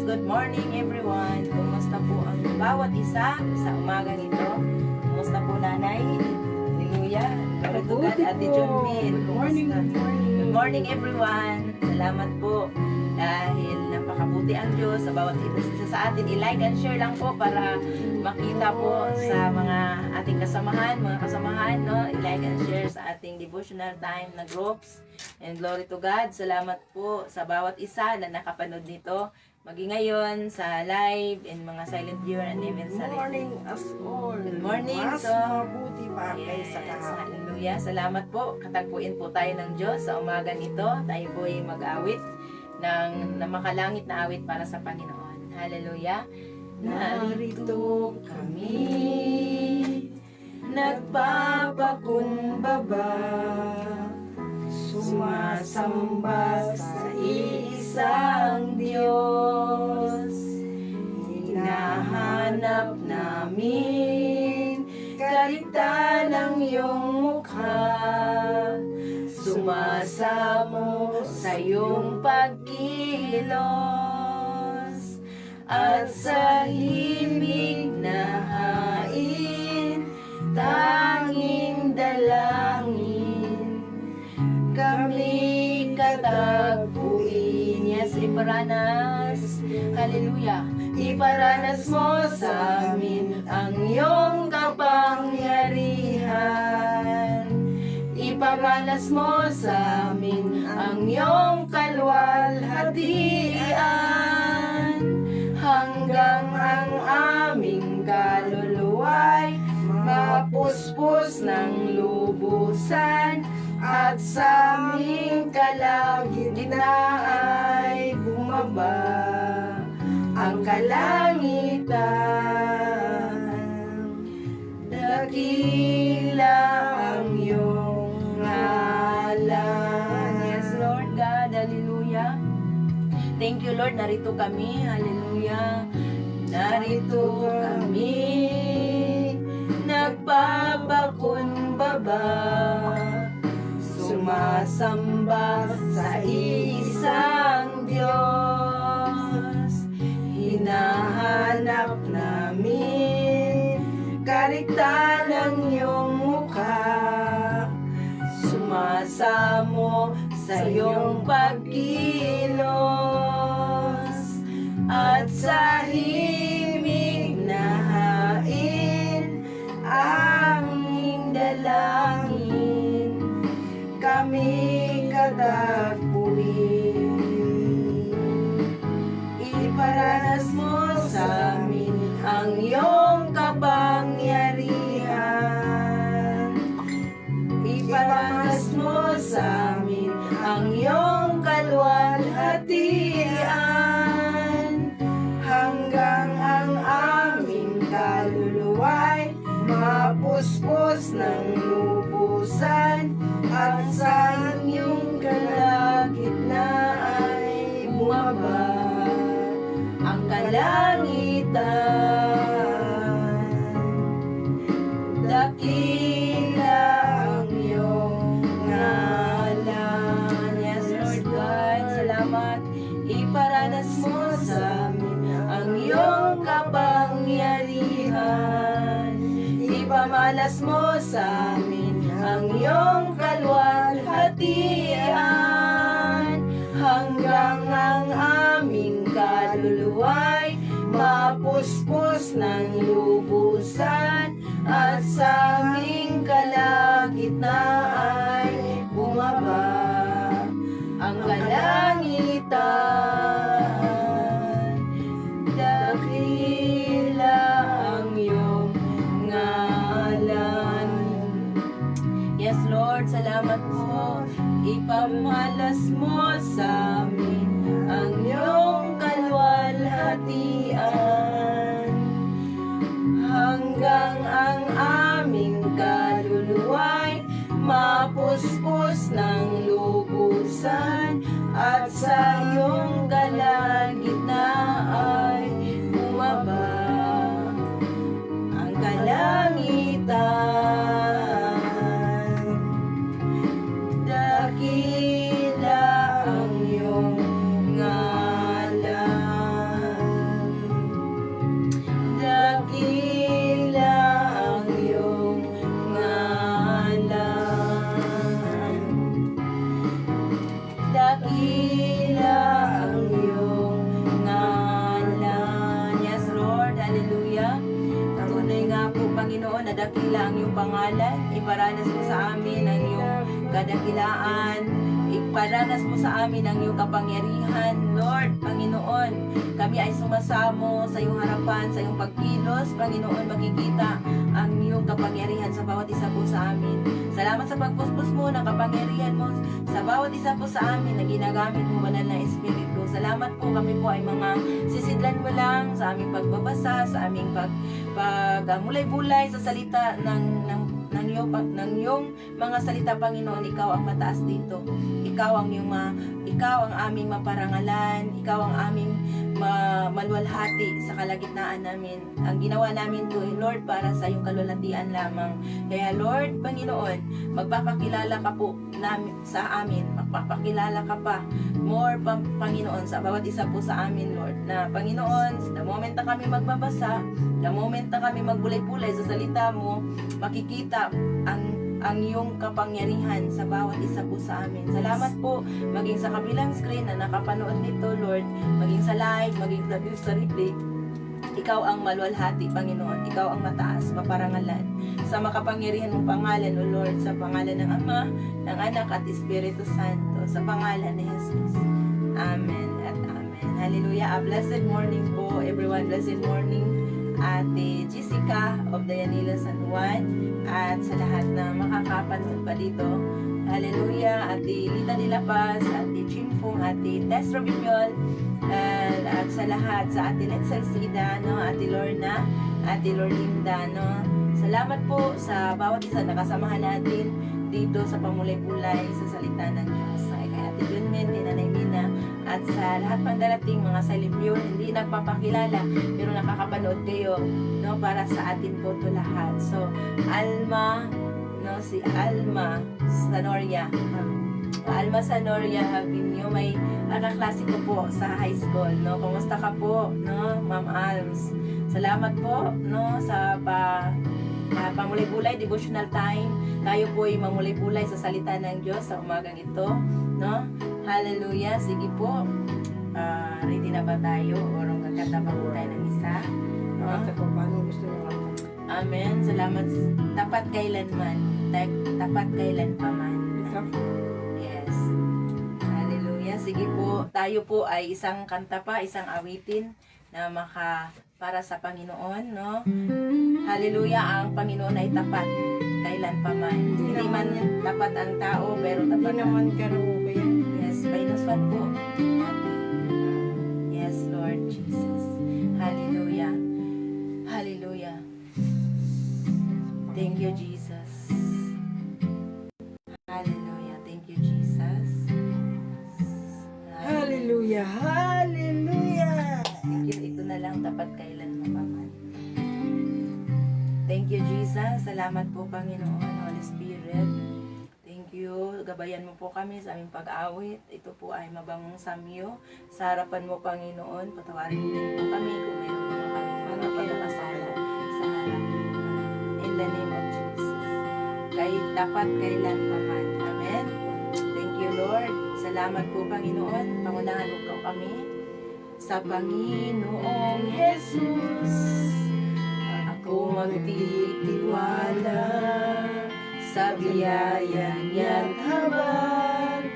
good morning everyone. Kumusta po ang bawat isa sa umagang ito? Kumusta po nanay? Hallelujah. Glory to God, Ate Junmil. Good morning, good morning. Good morning everyone. Salamat po dahil napakabuti ang Diyos sa bawat isa sa atin. I-like and share lang po para makita po sa mga ating kasamahan, no? I-like and share sa ating devotional time na groups. And glory to God. Salamat po sa bawat isa na nakapanood nito. Maging ngayon sa live and mga silent viewer and even sa Good morning as all. Good morning. Mas So, mabuti pa kaysa yes, kahapon. hallelujah. Salamat po. Katagpuin po tayo ng Diyos sa umagang ito. Tayo po ay mag-awit ng makalangit na awit para sa Panginoon. Hallelujah. Narito kami, nagpapakumbaba, sumasamba sa isang Diyos. Hinahanap namin karita ng iyong mukha, sumasamo sa iyong pagkilos, at sa himig na hain, tanging dalangin, kami katagpuin. Yes, iparanas, hallelujah, iparanas mo sa amin ang iyong kapangyarihan. Iparanas mo sa amin ang iyong kalwalhatian, hanggang ang aming kaluluwa'y mapuspos ng lubusan, at sa aming kalagitnaan ay bumaba ang kalangitan. Dakila ang iyong ngalan. Yes, Lord God, hallelujah. Thank you, Lord. Narito kami, hallelujah. Narito kami, nagpapakumbaba, sumasamba sa isang Diyos. Hinahanap namin karita ng iyong mukha, sumasamo sa iyong pagkilos, at sa himig na hain, aming dalangin, kami katagpuin. Iparanas mo sa amin ang iyong kapangyarihan. Iparanas mo sa amin ang iyong kalwalhatian, hanggang ang aming kaluluwa'y mapuspos ng lubusan, at sa iyong kalagitnaan ay bumaba ang kalangitan. Dakila ang iyong ngalan. Yes, Lord God, salamat. Iparanas mo sa amin ang iyong kapangyarihan. Ipamalas mo sa amin ang iyong kalwalhatian, hanggang ang aming kaluluwa'y mapuspos ng lubusan, at sa aming kalagitnaan ay bumaba ang kalangitan. Dakila ang iyong ngalan. Yes, Lord, salamat po. Ipamalas mo sa amin ang iyong kalwalhatian, hanggang ang aming iyong pangalan, iparanas mo sa amin ang iyong kadakilaan, iparanas mo sa amin ang iyong kapangyarihan, Lord, Panginoon. Kami ay sumasamo sa iyong harapan, sa iyong pagkilos, Panginoon, makikita ang iyong kapangyarihan sa bawat isa po sa amin. Salamat sa pagpuspos mo ng kapangyarihan mo sa bawat isa po sa amin na ginagamit mo, banal na Espiritu. Salamat po, kami po ay mga sisidlan mo lang sa aming pagbabasa, sa aming pagmulay-bulay sa salita ng iyong mga salita, Panginoon. Ikaw ang mataas dito. Ikaw ang aming maparangalan. Ikaw ang aming maluwalhati sa kalagitnaan namin. Ang ginawa namin to, Lord, para sa iyong kalulatian lamang. Kaya Lord, Panginoon, magpapakilala ka po sa amin. Magpapakilala ka pa more, Panginoon, sa bawat isa po sa amin, Lord. Na Panginoon, the moment na kami magbabasa, the moment na kami magbulay-bulay sa salita mo, makikita ang iyong kapangyarihan sa bawat isa po sa amin. Salamat po, maging sa kabilang screen na nakapanood nito, Lord, maging sa live, maging sa replay. Ikaw ang maluwalhati, Panginoon. Ikaw ang mataas, maparangalan. Sa makapangyarihan mong pangalan, O Lord, sa pangalan ng Ama, ng Anak at Espiritu Santo, sa pangalan ni Jesus. Amen at amen. Hallelujah. A blessed morning po, everyone. Blessed morning, Ate Jessica of Dayanila San Juan, at sa lahat na makakapanood pa dito. Hallelujah. Ate Lita de la Paz, Ate Chimfong, Ate Tess Robinyol, at sa lahat, sa Ate Letzel Sida, no? Ate Lorna, Ate Lorlinda, no? Salamat po sa bawat isa na kasamahan natin dito sa pamulay-bulay sa salita ng Diyos. Kay Ate Junmen, Nanay Mina, at sa lahat pang darating mga salibyo, hindi nagpapakilala pero nakakapanood kayo, no, para sa atin po to lahat. So Alma, no, si Alma Sanoria, Alma Sanoria Habinyo, may kaklase ko po sa high school, no. Kumusta ka po, no, Ma'am Alms? Salamat po, no, sa pamulay-bulay, devotional time. Tayo po ay mamulay-bulay sa salita ng Diyos sa umagang ito, no? Hallelujah. Sige po. Ready na ba tayo? O magkataba po tayo ng isa? No? Paano gusto nyo? Amen. Salamat. Tapat kailanman. Tapat kailan pa man. Yes. Hallelujah. Sige po. Tayo po ay isang kanta pa, isang awitin na para sa Panginoon, no? Hallelujah. Ang Panginoon ay tapat kailan pa man. Hindi man tapat ang tao, pero tapat Hindi naman karaoke yan. Yes, minus one po. Yes, Lord Jesus. Hallelujah. Hallelujah. Thank you, Jesus. Hallelujah. Thank you, Jesus. Hallelujah! Hallelujah! Thank you. Ito na lang, tapat kailan mo pa man. Thank you, Jesus. Salamat po, Panginoon, Holy Spirit. Thank you. Gabayan mo po kami sa aming pag-awit. Ito po ay mabangong samyo. Sa harapan mo, Panginoon, patawarin mo din po kami kung mayroon po kami mga pagkakasala sa harap mo. In the name of Jesus. Kahit dapat kailan pa man. Amen. Thank you, Lord. Salamat po, Panginoon. Pangunahan mo po kami sa Panginoong Jesus. Ako magtitiwala sa biyaya niya't habang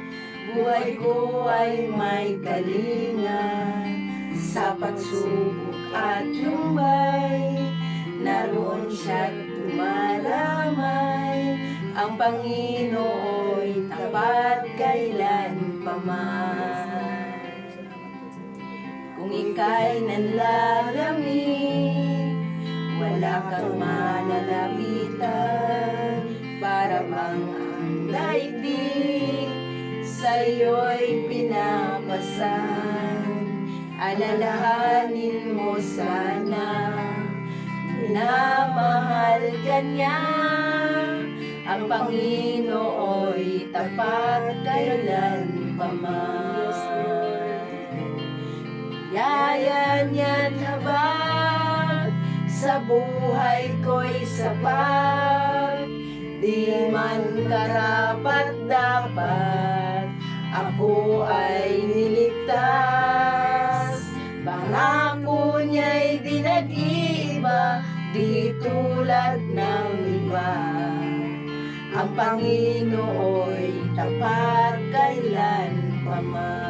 buhay ko ay may kalinga sa pagsubok at lumbay. Naroon siya't tumalamay, ang Panginoo'y tapat kailan pa man. Kung ika'y nanlalamig, wala kang malalapitan, para bang ang daigdig sa'yo'y pinapasan. Alalahanin mo sana, minamahal ka niya, ang Panginoo'y tapat kailan pa man. Yaya niya't habag sa buhay ko'y sapat, di man karapat dapat ako ay niligtas. Pangako niya'y di nag-iiba, di tulad ng iba. Panginooy tapat kailanpaman.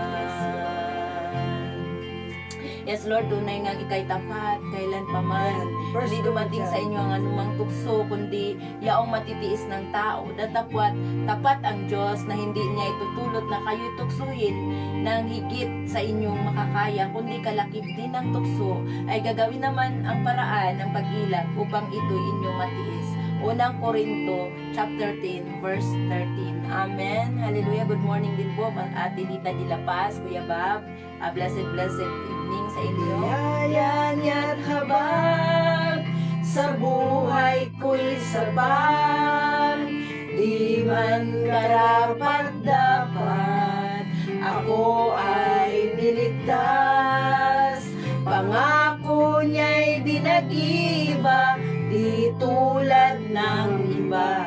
Yes, Lord, tunay nga ikay tapat kailanpaman. Hindi dumating sa inyo ang anumang tukso, kundi yaong matitiis ng tao. Datapwat, tapat ang Diyos na hindi niya itutulot na kayo'y tuksuhin ng higit sa inyong makakaya, kundi kalakip din ng tukso ay gagawin naman ang paraan ng pag-ilag upang ito'y inyong matiis. Unang Korinto, chapter 10, verse 13. Amen. Hallelujah. Good morning din po, Ate Lita de La Paz, Kuya Bob. Blessed evening sa inyo. Biyaya niya't habag sa buhay ko'y sapat, di man karapat dapat ako ay niligtas. Pangako niya'y di nag-iba, di tulad ng iba.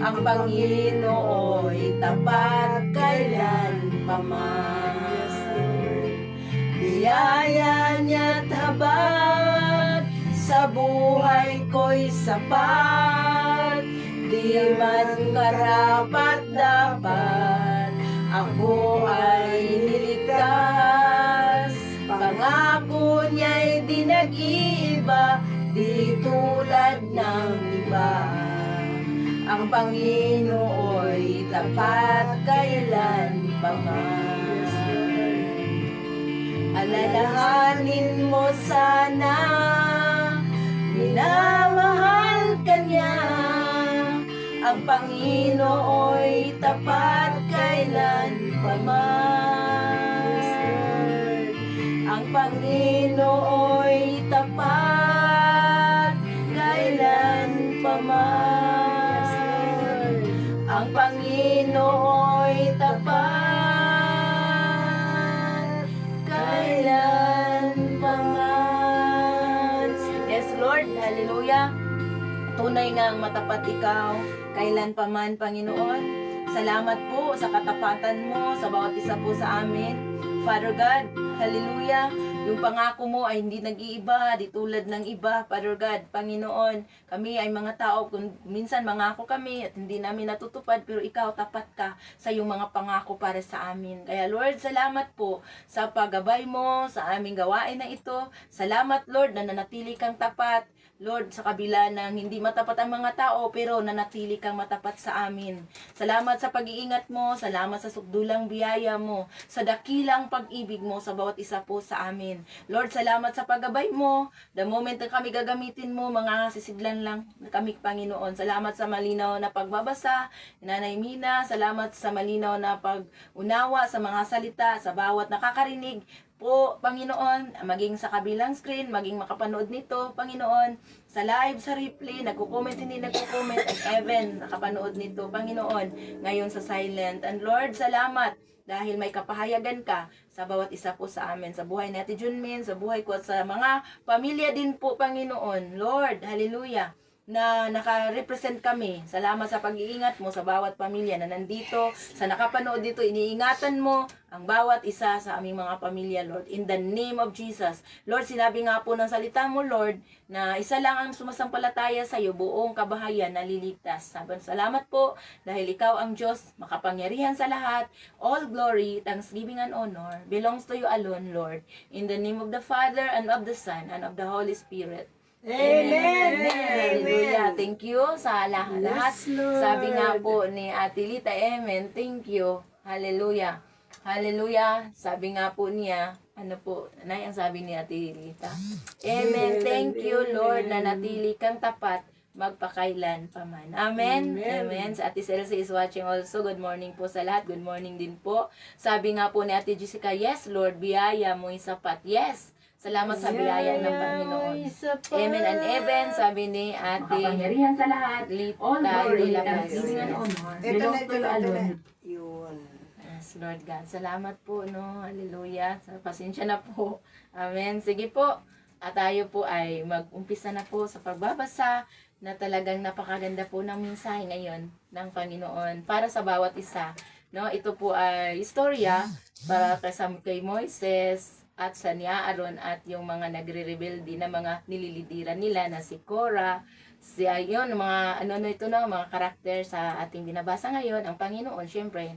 Ang Panginooy tapat kailanpaman. Biyaya niya't habag sa buhay ko'y sapat, di man karapat dapat ako ay niligtas. Pangako niya'y di nag-iba, di tulad ng iba. Ang Panginooy tapat kailanpaman. Alalahanin mo sana, minamahal ka niya. Ang Panginooy tapat kailanpaman. Ang Panginooy tapat kailanpaman. Ang Panginooy tapat kailanpaman. Yes, Lord. Hallelujah. Tunay nga ang matapat ikaw, kailanpaman, Panginoon. Salamat po sa katapatan mo sa bawat isa po sa amin. Father God, hallelujah. Yung pangako mo ay hindi nag-iiba, di tulad ng iba, Father God, Panginoon. Kami ay mga tao, kung minsan mangako kami at hindi namin natutupad, pero ikaw tapat ka sa iyong mga pangako para sa amin. Kaya Lord, salamat po sa paggabay mo sa aming gawain na ito. Salamat Lord na nanatili kang tapat. Lord, sa kabila ng hindi matapat ang mga tao, pero nanatili kang matapat sa amin. Salamat sa pag-iingat mo, salamat sa sukdulang biyaya mo, sa dakilang pag-ibig mo sa bawat isa po sa amin. Lord, salamat sa paggabay mo. The moment na kami gagamitin mo, mga sisidlan lang kami, Panginoon. Salamat sa malinaw na pagbabasa, Nanay Mina. Salamat sa malinaw na pag-unawa sa mga salita, sa bawat nakakarinig po, Panginoon, maging sa kabilang screen, maging makapanood nito, Panginoon, sa live, sa replay, nagko-comment, hindi nagko-comment, and even nakapanood nito, Panginoon, ngayon sa silent. And Lord, salamat dahil may kapahayagan ka sa bawat isa po sa amin, sa buhay ni Ate Junmin, sa buhay ko at sa mga pamilya din po, Panginoon. Lord, hallelujah, na naka-represent kami. Salamat sa pag-iingat mo sa bawat pamilya na nandito, sa nakapanood dito, iniingatan mo ang bawat isa sa aming mga pamilya, Lord. In the name of Jesus. Lord, sinabi nga po ng salita mo, Lord, na isa lang ang sumasampalataya sa iyo, buong kabahayan na liligtas. Salamat po dahil ikaw ang Diyos, makapangyarihan sa lahat. All glory, thanksgiving and honor belongs to you alone, Lord. In the name of the Father and of the Son and of the Holy Spirit. Amen. Hallelujah. Thank you sa lahat. Yes, Lord. Sabi nga po ni Ate Lita, amen. Thank you. Hallelujah. Hallelujah. Sabi nga po niya, ano po, Nay, ang sabi ni Ate Lita. Amen. Thank you, Lord, na natili kang tapat magpakailan paman. Amen. Amen. Sa Ate Celsi is watching also. Good morning po sa lahat. Good morning din po. Sabi nga po ni Ate Jessica, yes, Lord, biyaya mo'y sapat. Yes. Salamat sa biyaya ng Panginoon. Amen and amen. Sabi ni Ate Makapangyarihan sa lahat. Lita All glory, de la Paz. thanksgiving and honor. Ito belongs to you alone. Yun. Yes, Lord God. Salamat po, no? Hallelujah. Pasensya na po. Amen. Sige po. At tayo po ay mag-umpisa na po sa pagbabasa na talagang napakaganda po ng mensahe ngayon ng Panginoon para sa bawat isa. No, ito po ay istorya para kay Moises at sa ni Aaron at yung mga nagre-rebelde na mga nililidiran nila na si Korah, siya yun, mga ito na, mga karakter sa ating binabasa ngayon. Ang Panginoon, syempre,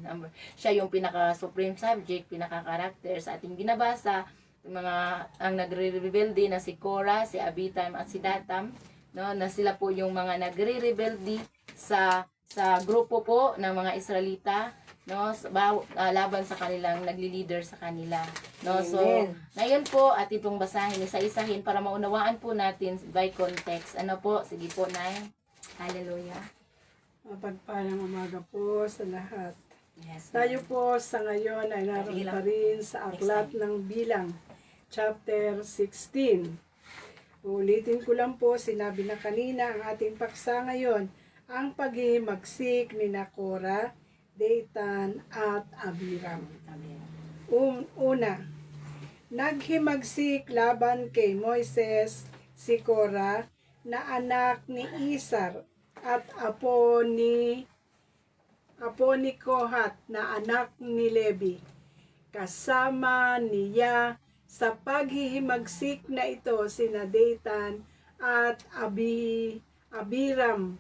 siya yung pinaka-supreme subject, pinaka-karakter sa ating binabasa. Ang nagre-rebelde na si Korah, si Abitam at si Datam, no, na sila po yung mga nagre-rebelde sa grupo po ng mga Israelita, no, laban sa kanilang nagli-leader sa kanila, no. So ngayon po atin pong basahin isa-isahin para maunawaan po natin by context. Ano po, sige po, Nay. Hallelujah. Mapagpalang umaga po sa lahat. Yes. Tayo po sa ngayon ay naroon pa rin sa aklat ng Bilang, chapter 16. Ulitin ko lang po, sinabi na kanina ang ating paksa ngayon, ang paghihimagsik ni Korah, Datan at Abiram. Una, naghimagsik laban kay Moises si Korah na anak ni Isar at apo ni Kohat na anak ni Levi. Kasama niya sa paghihimagsik na ito sina Datan at Abiram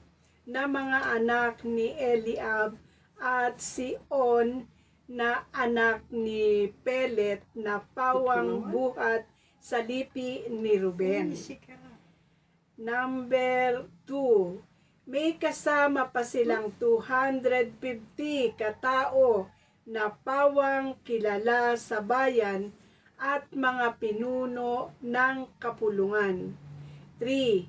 na mga anak ni Eliab at si On na anak ni Pelet na pawang buhat sa lipi ni Ruben. Number 2, may kasama pa silang 250 katao na pawang kilala sa bayan at mga pinuno ng kapulungan. 3,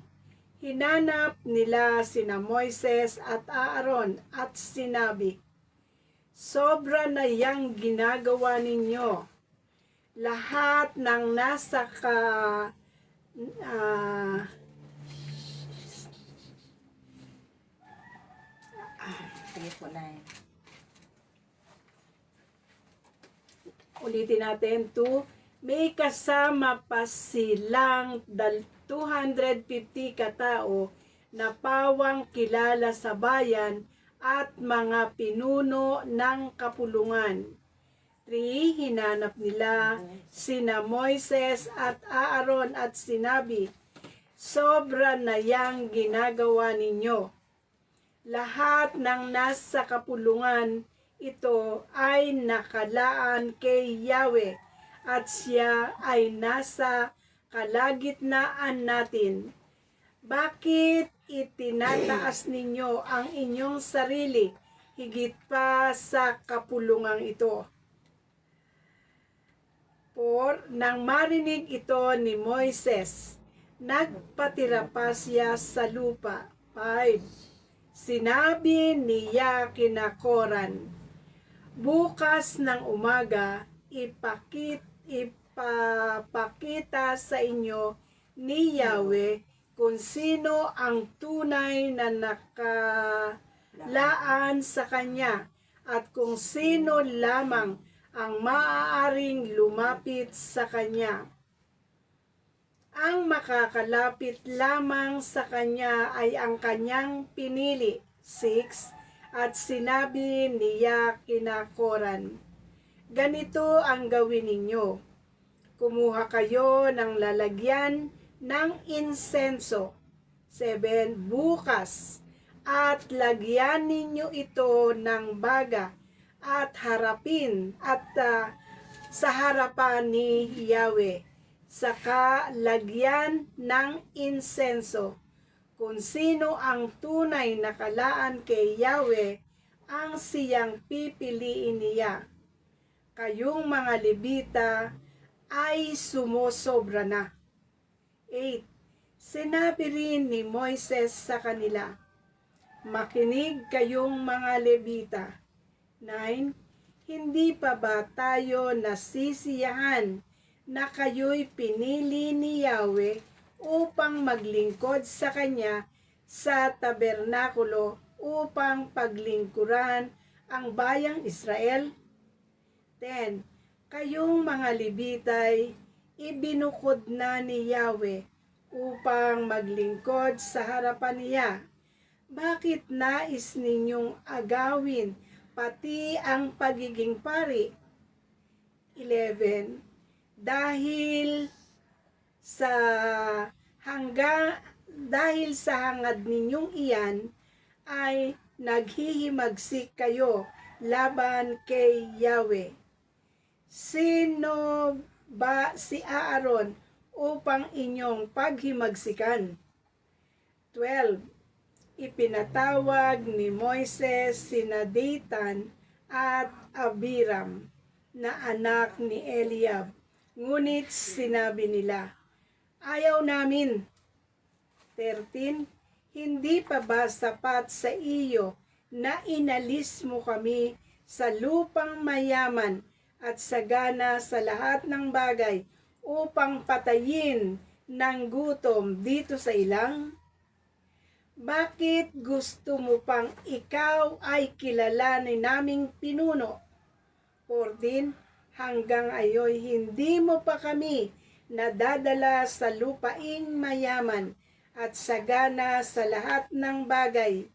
hinanap nila sina Moises at Aaron at sinabi, sobra na yang ginagawa ninyo. Lahat ng nasa Sige po, Nay. Ulitin natin, 2, may kasama pa silang 250 katao na pawang kilala sa bayan at mga pinuno ng kapulungan. 3, hinanap nila sina Moises at Aaron at sinabi, sobra na yang ginagawa ninyo. Lahat ng nasa kapulungan ito ay nakalaan kay Yahweh at siya ay nasa kalagitnaan natin. Bakit itinataas ninyo ang inyong sarili higit pa sa kapulungang ito? 4, nang marinig ito ni Moises, nagpatira pa siya sa lupa. 5, sinabi niya kina Korah, bukas ng umaga ipapakita sa inyo ni Yahweh kung sino ang tunay na nakalaan sa kanya at kung sino lamang ang maaaring lumapit sa kanya. Ang makakalapit lamang sa kanya ay ang kanyang pinili. 6, at sinabi niya kina Korah, ganito ang gawin ninyo. Kumuha kayo ng lalagyan ng insenso. 7, bukas at lagyan ninyo ito ng baga at harapin at sa harapan ni Yahweh. Saka lagyan ng insenso. Kung sino ang tunay na kalaan kay Yahweh, ang siyang pipiliin niya. Kayong mga Levita ay sumusobra na. 8, sinabi rin ni Moises sa kanila, makinig kayong mga Levita. 9, hindi pa ba tayo nasisiyahan na kayo'y pinili ni Yahweh upang maglingkod sa Kanya sa tabernakulo upang paglingkuran ang bayang Israel? 10, kayong mga Levitay, ibinukod na ni Yahweh upang maglingkod sa harapan niya. Bakit nais ninyong agawin pati ang pagiging pari? 11, dahil dahil sa hangad ninyong iyan ay naghihimagsik kayo laban kay Yahweh. Sino ba si Aaron upang inyong paghimagsikan? 12. Ipinatawag ni Moises sina Dathan at Abiram na anak ni Eliab. Ngunit sinabi nila, ayaw namin. 13. Hindi pa ba sapat sa iyo na inalis mo kami sa lupang mayaman at sagana sa lahat ng bagay upang patayin ng gutom dito sa ilang? Bakit gusto mo pang ikaw ay kilalanin naming pinuno? 14. Hanggang ayoy hindi mo pa kami nadadala sa lupaing mayaman at sagana sa lahat ng bagay,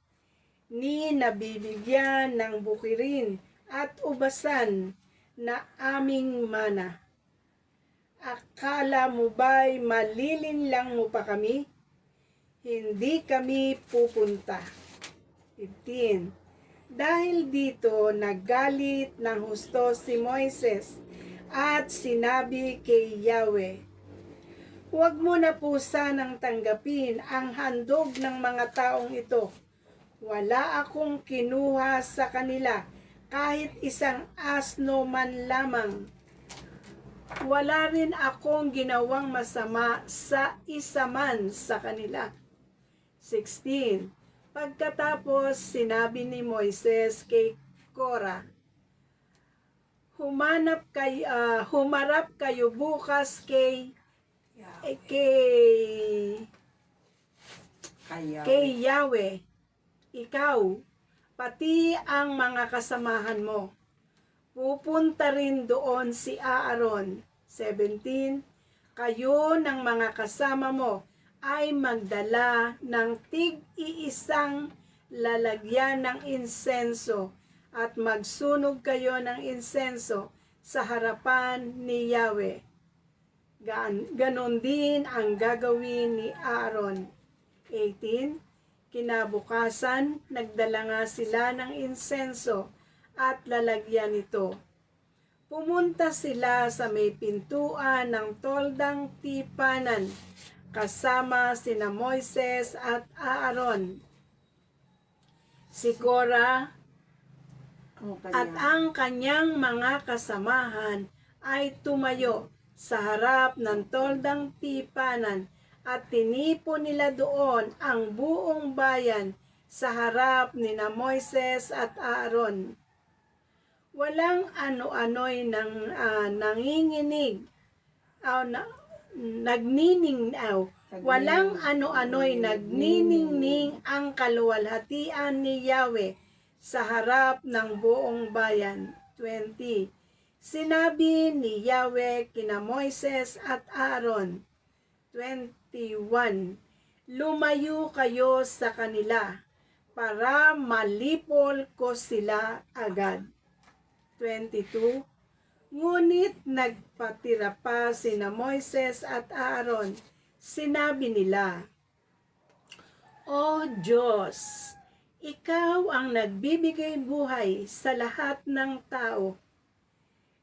ni nabibigyan ng bukirin at ubasan na aming mana. Akala mo ba'y malilinlang mo pa kami? Hindi kami pupunta. 15. Dahil dito naggalit ng husto si Moises at sinabi kay Yahweh, huwag mo na po sanang tanggapin ang handog ng mga taong ito. Wala akong kinuha sa kanila kahit isang asno man lamang. Wala rin akong ginawang masama sa isa man sa kanila. 16. Pagkatapos sinabi ni Moises kay Korah, humarap kayo bukas kay Yahweh, ikaw, pati ang mga kasamahan mo. Pupunta rin doon si Aaron. 17. Kayo ng mga kasama mo ay magdala ng tig-iisang lalagyan ng insenso at magsunog kayo ng insenso sa harapan ni Yahweh. Ganon din ang gagawin ni Aaron. 18. Kinabukasan, nagdala nga sila ng insenso at lalagyan nito. Pumunta sila sa may pintuan ng toldang tipanan kasama sina Moises at Aaron, si Korah at ang kanyang mga kasamahan ay tumayo sa harap ng toldang tipanan at tinipon nila doon ang buong bayan sa harap ni na Moises at Aaron. Walang ano-ano'y walang ano-ano'y nagniningning ang kaluwalhatian ni Yahweh sa harap ng buong bayan. 20. Sinabi ni Yahweh kina Moises at Aaron. 21. Lumayo kayo sa kanila para malipol ko sila agad. 22. Ngunit nagpatira pa sina Moises at Aaron. Sinabi nila, O Diyos, ikaw ang nagbibigay buhay sa lahat ng tao.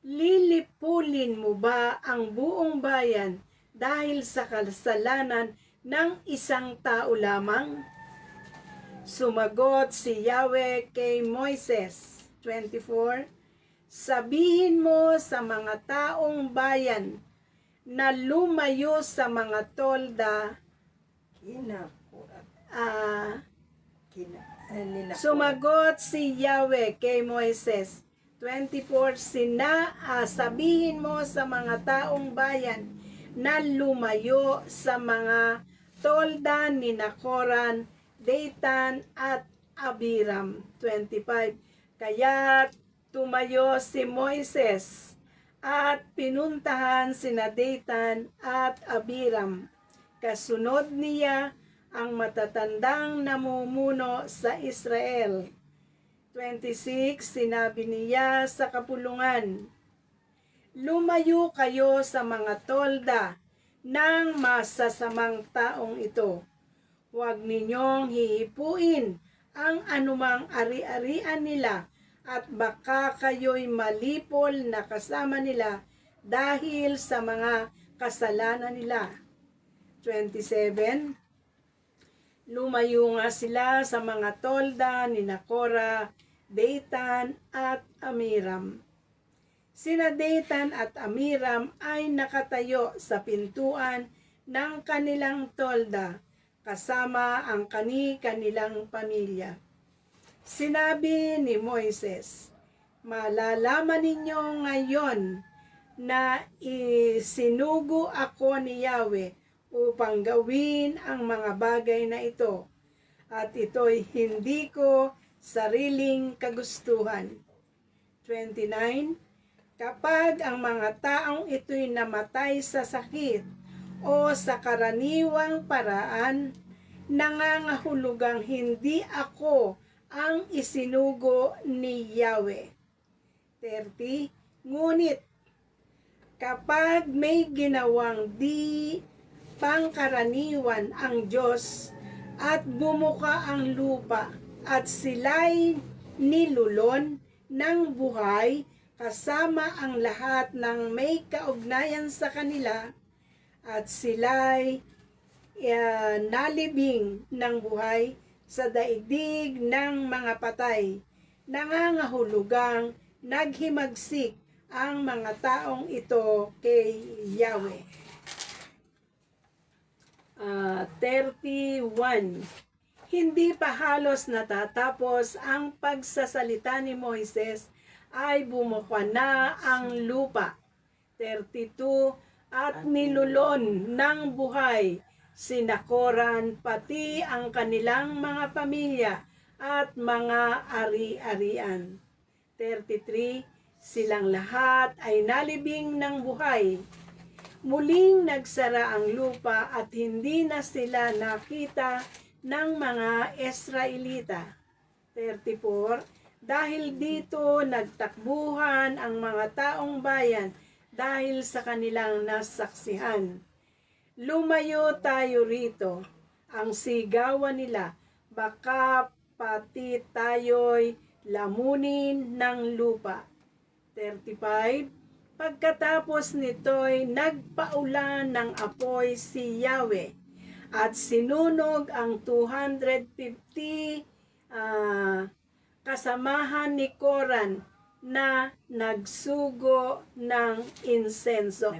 Lilipulin mo ba ang buong bayan dahil sa kasalanan ng isang tao lamang? Sumagot si Yahweh kay Moises. 24. Sabihin mo sa mga taong bayan na lumayo sa mga tolda. Sumagot si Yahweh kay Moises. 24. Sabihin mo sa mga taong bayan na lumayo sa mga tolda ni Nakoran, Dathan at Abiram. 25. Kaya tumayo si Moises at pinuntahan sina Dathan at Abiram. Kasunod niya ang matatandang namumuno sa Israel. 26. Sinabi niya sa kapulungan, lumayo kayo sa mga tolda ng masasamang taong ito. Huwag ninyong hihipuin ang anumang ari-arian nila at baka kayo'y malipol na kasama nila dahil sa mga kasalanan nila. 27. Lumayo nga sila sa mga tolda ni Nakora, Datan at Amiram. Sina Datan at Amiram ay nakatayo sa pintuan ng kanilang tolda kasama ang kanilang pamilya. Sinabi ni Moises, malalaman ninyo ngayon na isinugo ako ni Yahweh upang gawin ang mga bagay na ito, at ito'y hindi ko sariling kagustuhan. 29. Kapag ang mga taong ito'y namatay sa sakit o sa karaniwang paraan, nangangahulugang hindi ako ang isinugo ni Yahweh. 30. Ngunit, kapag may ginawang di pangkaraniwan ang Diyos at bumuka ang lupa at sila'y nilulon ng buhay kasama ang lahat ng may kaugnayan sa kanila, at sila'y nalibing ng buhay sa daigdig ng mga patay, nangangahulugang naghimagsik ang mga taong ito kay Yahweh. 31. Hindi pa halos natatapos ang pagsasalita ni Moises ay bumuka na ang lupa. 32. At nilulon ng buhay sina Koran pati ang kanilang mga pamilya at mga ari-arian. 33. Silang lahat ay nalibing ng buhay. Muling nagsara ang lupa at hindi na sila nakita ng mga Israelita. 34. Dahil dito nagtakbuhan ang mga taong bayan dahil sa kanilang nasaksihan. Lumayo tayo rito, ang sigawan nila, baka pati tayo'y lamunin ng lupa. 35. Pagkatapos nito'y nagpaulan ng apoy si Yahweh at sinunog ang 250 kasamahan ni Koran na nagsunog ng insenso.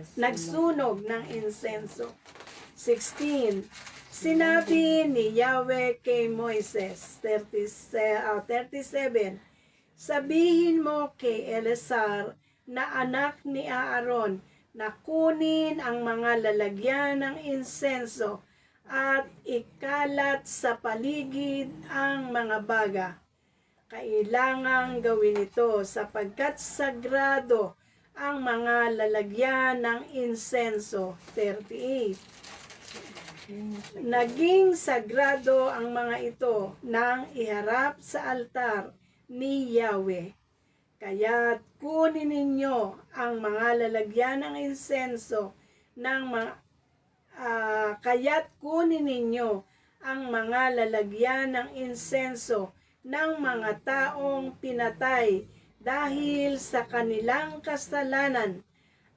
16. Sinabi ni Yahweh kay Moises, 37, sabihin mo kay Eleazar na anak ni Aaron na kunin ang mga lalagyan ng insenso at ikalat sa paligid ang mga baga. Kailangang gawin ito sapagkat sagrado ang mga lalagyan ng insenso. 38. Naging sagrado ang mga ito nang iharap sa altar ni Yahweh. Kaya't kunin ninyo ang mga lalagyan ng insenso ng mga lalagyan ng insenso ng mga taong pinatay dahil sa kanilang kasalanan,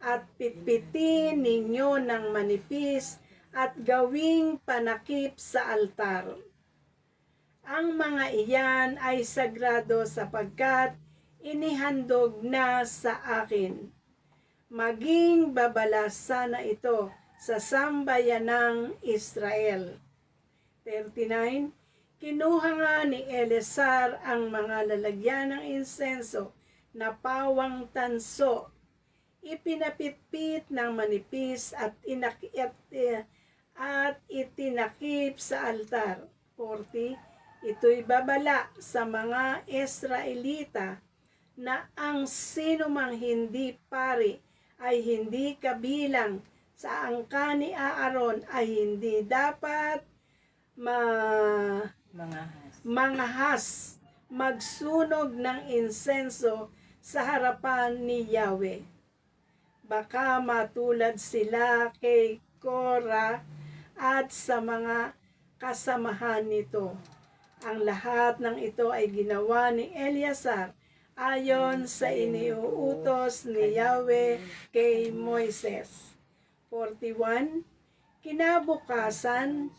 at pitpitin ninyo ng manipis at gawing panakip sa altar. Ang mga iyan ay sagrado sapagkat inihandog na sa akin. Maging babala sana ito sa sambayan ng Israel. 39. Kinuha nga ni Eleazar ang mga lalagyan ng insenso na pawang tanso, ipinapitpit ng manipis at itinakip sa altar. 40. Ito'y babala sa mga Israelita na ang sinumang hindi pari ay hindi kabilang sa angka ni Aaron ay hindi dapat mangahas, magsunog ng insenso sa harapan ni Yahweh. Baka matulad sila kay Korah at sa mga kasamahan nito. Ang lahat ng ito ay ginawa ni Eleazar ayon sa iniuutos ni Yahweh kay Moises. 41. Kinabukasan,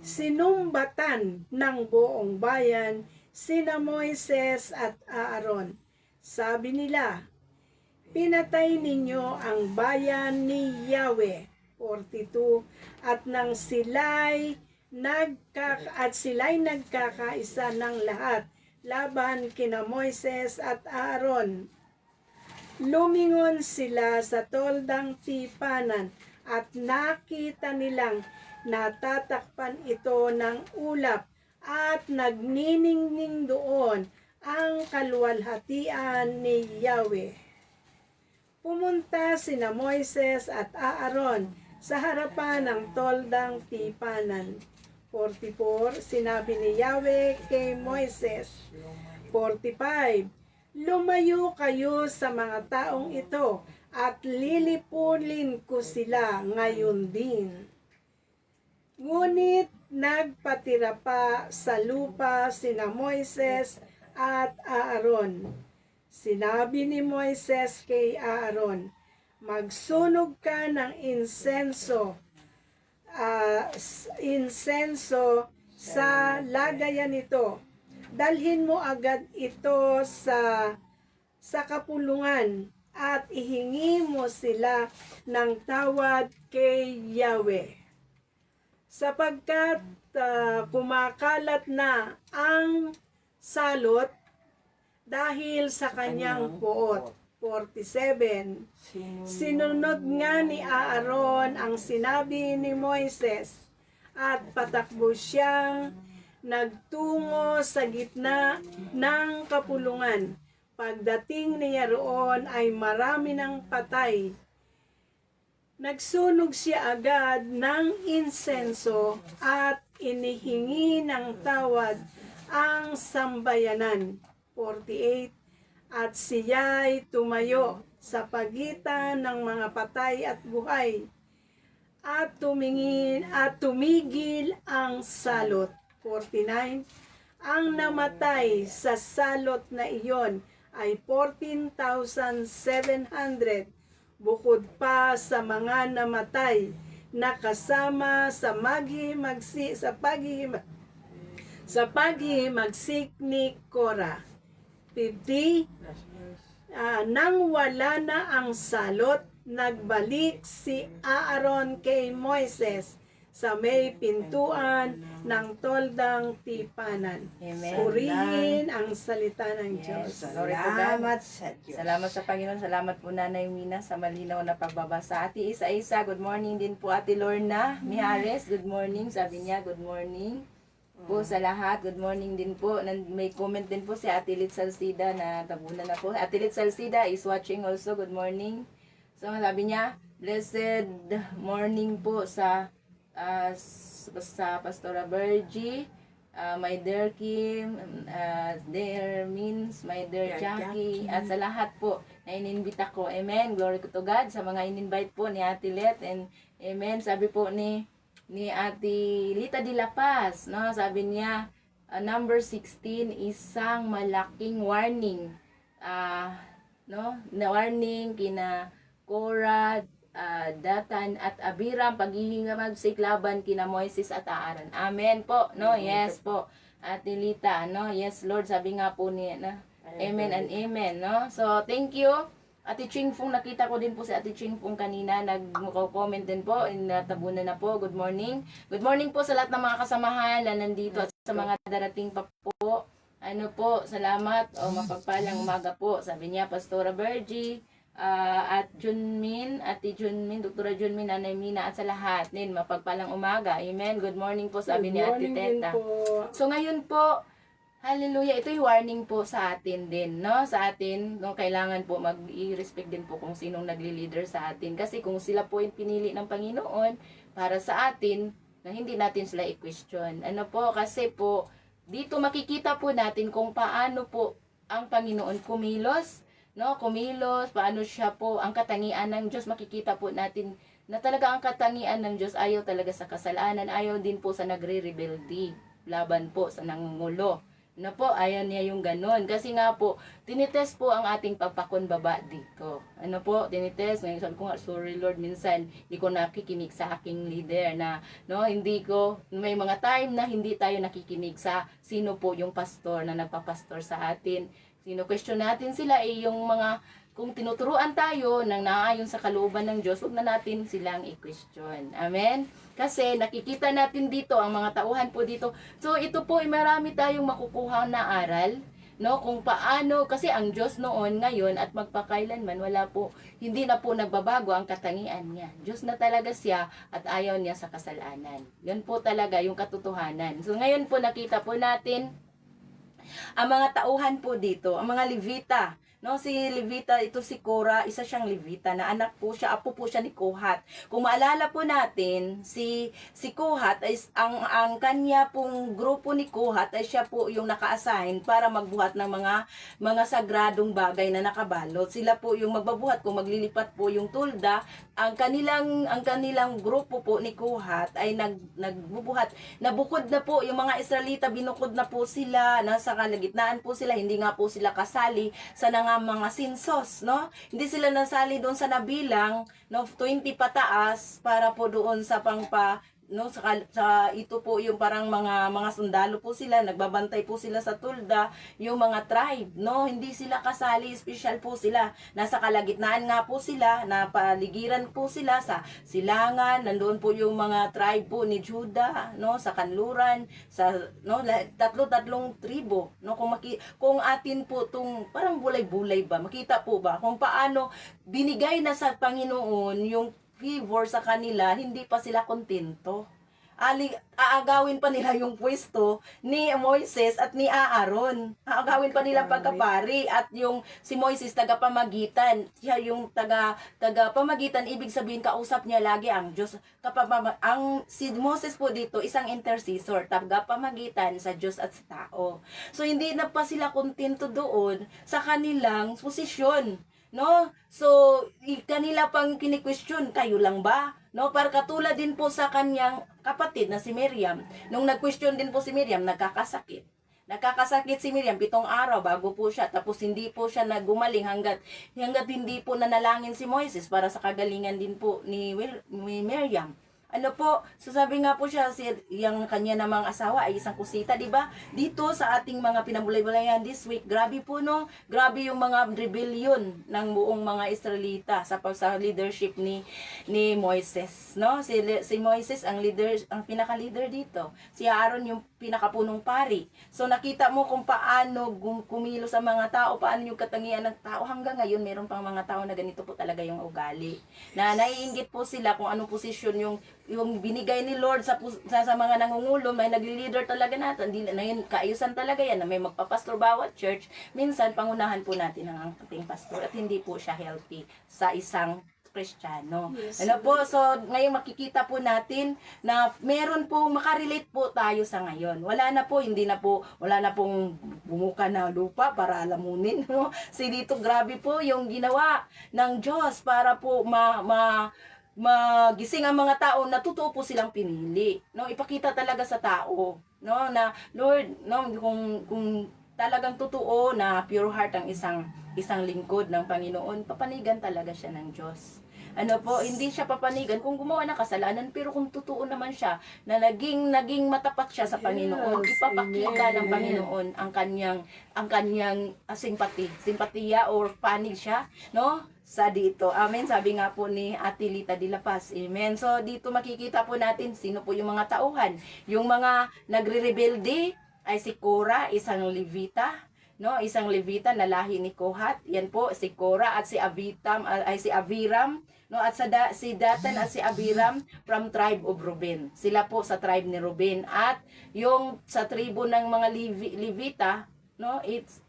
sinumbatan ng buong bayan sina Moises at Aaron. Sabi nila, pinatay ninyo ang bayan ni Yahweh. 42. At nang sila'y nagkakaisa ng lahat laban kina Moises at Aaron, lumingon sila sa toldang tipanan at nakita nilang natatakpan ito ng ulap at nagniningning doon ang kaluwalhatian ni Yahweh. Pumunta sina Moises at Aaron sa harapan ng toldang tipanan. 44, sinabi ni Yahweh kay Moises. 45, lumayo kayo sa mga taong ito at lilipulin ko sila ngayon din. Ngunit nagpatira pa sa lupa sina Moises at Aaron. Sinabi ni Moises kay Aaron, magsunog ka ng insenso sa lagayan nito. Dalhin mo agad ito sa kapulungan at ihingi mo sila ng tawad kay Yahweh. Sapagkat kumakalat na ang salot dahil sa kanyang puot. 47. Sinunod nga ni Aaron ang sinabi ni Moises at patakbo siyang nagtungo sa gitna ng kapulungan. Pagdating niya roon ay marami ng patay. Nagsunog siya agad ng insenso at inihingi ng tawad ang sambayanan. 48. At siya'y tumayo sa pagitan ng mga patay at buhay at tumigil ang salot. 49. Ang namatay sa salot na iyon ay 14,700 bukod pa sa mga namatay na kasama sa paghihimagsik ni Korah. 50. Nang wala na ang salot, nagbalik si Aaron kay Moises sa may pintuan ng toldang tipanan. Amen. Purihin ang salita ng Diyos. Glory to God. Salamat sa Panginoon. Salamat po Nanay Mina sa malinaw na pagbabasa. Ate Isa-Isa, good morning din po. Ate Lorna Mihares, good morning. Sabi niya, good morning po sa lahat. Good morning din po. May comment din po si Ate Lit Salcida na tabunan na po. Ate Lit Salcida is watching also. Good morning. So sabi niya, blessed morning po sa Pastora Bergie, my dear Kim, dear Means, my dear Jackie, at sa lahat po na ininbita ko. Amen. Glory to God sa mga in-invite po ni Ate Let. And amen. Sabi po ni Ate Lita de la Paz, no? Sabi niya, number 16, isang malaking warning. No? Na warning kina Korah, Datan at Abiram, paghihingamag laban kina Moises at Aaron. Amen po, no? Yes po. Ate Lita, no? Yes, Lord, sabi nga po niya, no? Amen and amen, no? So, thank you. Ate Ching Fung, nakita ko din po si Ate Ching Fung kanina, nag-comment din po, natabunan na po. Good morning. Good morning po sa lahat ng mga kasamahan na nandito at sa mga darating pa po. Ano po, salamat o mapagpalang umaga po. Sabi niya, Pastora Bergie, at Junmin, Ate Junmin, Doktora Junmin, Nanay Mina, at sa lahat din, mapagpalang umaga. Amen. Good morning po, sabi ni Ate Teta. So ngayon po, hallelujah, ito yung warning po sa atin din, no? Sa atin, no, kailangan po mag-i-respect din po kung sinong nagli-leader sa atin. Kasi kung sila po yung pinili ng Panginoon para sa atin, na hindi natin sila i-question. Ano po, kasi po, dito makikita po natin kung paano po ang Panginoon kumilos no, kumilos, paano siya po, ang katangian ng Diyos, makikita po natin na talaga ang katangian ng Diyos ayaw talaga sa kasalanan, ayaw din po sa nagre-rebelde, laban po sa nangungulo. Na po, ayaw niya yung ganon. Kasi nga po, tinitest po ang ating pagpakumbaba dito. Ano po, tinitest. Ngayon sabi ko nga, sorry Lord, minsan hindi ko nakikinig sa aking leader na, no, hindi ko, may mga time na hindi tayo nakikinig sa sino po yung pastor na nagpapastor sa atin. Sino question natin sila yung mga, kung tinuturuan tayo ng naayon sa kalooban ng Diyos, huwag na natin silang i-question. Amen? Kasi nakikita natin dito, ang mga tauhan po dito. So ito po, marami tayong makukuha na aral, no? Kung paano, kasi ang Diyos noon, ngayon, at magpakailanman, wala po, hindi na po nagbabago ang katangian niya. Diyos na talaga siya at ayaw niya sa kasalanan. Yan po talaga yung katotohanan. So ngayon po nakita po natin, ang mga tauhan po dito, ang mga Levita, no, si Levita, ito si Korah, isa siyang Levita na anak po siya, apo po siya ni Kohat. Kung maalala po natin, si Kohat ay ang kanya pong grupo ni Kohat ay siya po yung naka-assign para magbuhat ng mga sagradong bagay na nakabalot. Sila po yung magbabuhat kung maglilipat po yung tulda. Ang kanilang grupo po ni Kohat ay nagbubuhat. Nabukod na po yung mga Israelita, binukod na po sila, nasa kalagitnaan po sila, hindi nga po sila kasali sa mga sensos, no? Hindi sila nasali doon sa nabilang, no, 20 pataas para po doon sa no, sa ito po yung parang mga sundalo po sila, nagbabantay po sila sa tulda, yung mga tribe, no, hindi sila kasali, special po sila, nasa kalagitnaan nga po sila, napaligiran po sila sa silangan, nandoon po yung mga tribe po ni Judah, no, sa kanluran, sa, no, tatlong tribo, no, kung atin po tung parang bulay-bulay ba, makita po ba kung paano binigay na sa Panginoon yung favor sa kanila, hindi pa sila kontento. Aagawin pa nila yung pwesto ni Moises at ni Aaron. Aagawin pa nila pagkapari at yung si Moises tagapamagitan. Siya yung tagapamagitan, ibig sabihin kausap niya lagi ang Diyos. Si Moses po dito isang intercessor, tagapamagitan sa Diyos at sa tao. So hindi na pa sila kontento doon sa kanilang posisyon. No? So, kanila pang kini-question, kayo lang ba? No? Para katulad din po sa kanyang kapatid na si Miriam. Nung nag-question din po si Miriam, nagkakasakit. Nagkakasakit si Miriam 7 araw bago po siya. Tapos hindi po siya nagumaling hanggat hindi po nanalangin si Moises para sa kagalingan din po ni Miriam. Ano po, so sabi nga po siya, yung kanya namang asawa ay isang kusita, di ba? Dito sa ating mga pinabulay-bulayan this week, grabe po, no? Grabe yung mga rebellion ng buong mga Israelita sa leadership ni Moises, no? Si Moises ang pinaka-leader dito. Si Aaron yung pinakapunong pari. So nakita mo kung paano kumilos ang mga tao, paano yung katangian ng tao. Hanggang ngayon, meron pang mga tao na ganito po talaga yung ugali. Na naiinggit po sila kung anong posisyon yung binigay ni Lord sa mga nangungulo, may nagli-leader talaga natin, na yun, kaayusan talaga yan, na may magpapastor bawat church. Minsan, pangunahan po natin ang ating pastor at hindi po siya healthy sa isang Kristiyano. Yes. Ano po, so ngayon makikita po natin na meron po, makarelate po tayo sa ngayon. Wala na pong bumuka na lupa para alamunin, no? Si dito, grabe po yung ginawa ng Diyos para po magising ang mga tao na totoo po silang pinili, no? Ipakita talaga sa tao, no, na Lord, no, kung talagang totoo na pure heart ang isang lingkod ng Panginoon, papanigan talaga siya ng Diyos. Ano po, hindi siya papanigan kung gumawa ng kasalanan, pero kung totoo naman siya na naging matapat siya sa Panginoon, Yes, ipapakita amen, ng Panginoon ang kanyang simpatiya or panig siya, no? Sa dito. Amen. Sabi nga po ni Ate Lita de la Paz. Amen. So dito makikita po natin sino po yung mga tauhan. Yung mga nagre-rebelde ay si Korah, isang Levita, no? Isang Levita na lahi ni Kohat. Yan po si Korah at si Abiram, no? At si Datan at si Abiram from tribe of Reuben. Sila po sa tribe ni Reuben. At yung sa tribo ng mga Levita, no?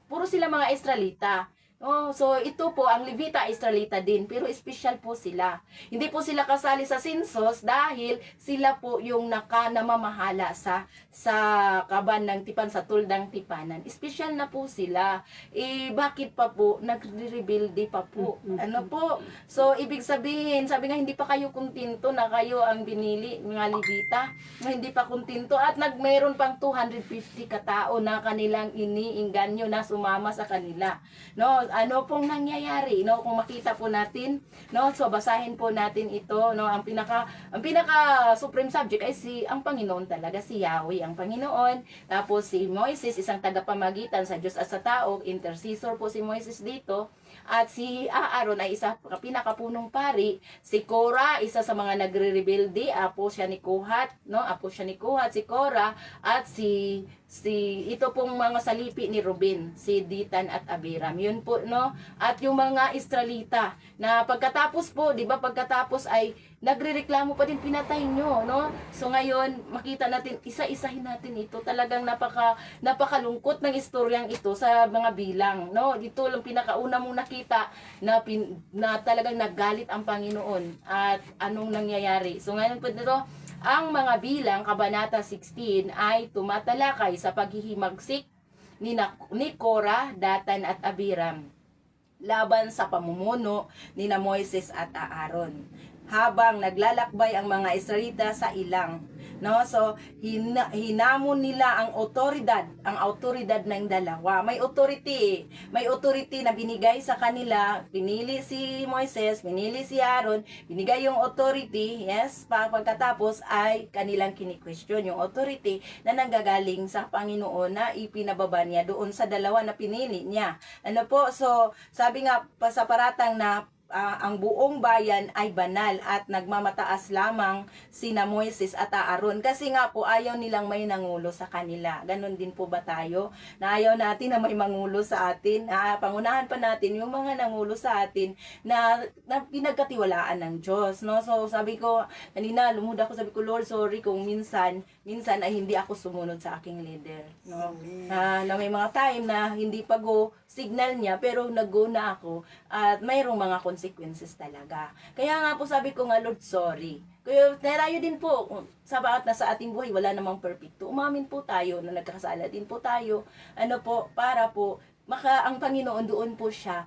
Puro sila mga Israelita. Oh, so ito po, ang Levita, Israelita din, pero special po sila. Hindi po sila kasali sa census dahil sila po yung namamahala sa kaban ng tipan, sa tuldang tipanan. Special na po sila. Bakit pa po? Nagre-rebuilde pa po. Ano po? So, ibig sabihin, sabi nga, hindi pa kayo kontento na kayo ang binili, mga Levita. Hindi pa kontento. At mayroon pang 250 katao na kanilang iniinganyo na sumama sa kanila. No, ano pong nangyayari, no? Kung makita po natin, no? So basahin po natin ito, no? Ang pinaka supreme subject ay ang Panginoon talaga, si Yahweh ang Panginoon. Tapos si Moises, isang tagapamagitan sa Diyos at sa tao, intercessor po si Moises dito. At si Aaron ay isa pinakapunong pari. Si Korah, isa sa mga nagre-rebelde, apo siya ni Kohat, no? Apo siya ni Kohat, si Korah, at si ito pong mga salipi ni Ruben, si Ditan at Abiram. Yun po, no? At yung mga Israelita na pagkatapos po, 'di ba? Pagkatapos ay nagrereklamo pa din, pinatay nyo, no? So ngayon, makita natin, isa-isahin natin ito. Talagang napakalungkot ng istoryang ito sa mga bilang, no? Dito lang pinakauna mong nakita na talagang naggalit ang Panginoon at anong nangyayari. So ngayon po dito, ang mga bilang, Kabanata 16, ay tumatalakay sa paghihimagsik ni Korah, Datan at Abiram laban sa pamumuno ni Moises at Aaron habang naglalakbay ang mga Israelita sa ilang, no? So hinamon nila ang autoridad ng dalawa. May authority na binigay sa kanila. Pinili si Moises, pinili si Aaron, binigay yung authority. Yes, pagkatapos ay kanilang kini-question yung authority na nanggagaling sa Panginoon na ipinababa niya doon sa dalawa na pinili niya. Ano po? So sabi nga pa sa paratang na ang buong bayan ay banal at nagmamataas lamang sina Moises at Aaron kasi nga po ayaw nilang may nangulo sa kanila. Ganon din po ba tayo? Na ayaw natin na may mangulo sa atin. Pangunahan pa natin yung mga nangulo sa atin na pinagkatiwalaan ng Diyos, no? So sabi ko kanina, lumud ako, sabi ko, Lord, sorry kung minsan ay hindi ako sumunod sa aking leader, no? Na may mga time na hindi pa go signal niya pero nag-go na ako at mayroong mga consequences talaga. Kaya nga po sabi ko nga, Lord, sorry. Kaya tayo din po, sa bawat nasa ating buhay, wala namang perfecto. Umamin po tayo na nagkakasala din po tayo. Ano po, para po, ang Panginoon doon po siya,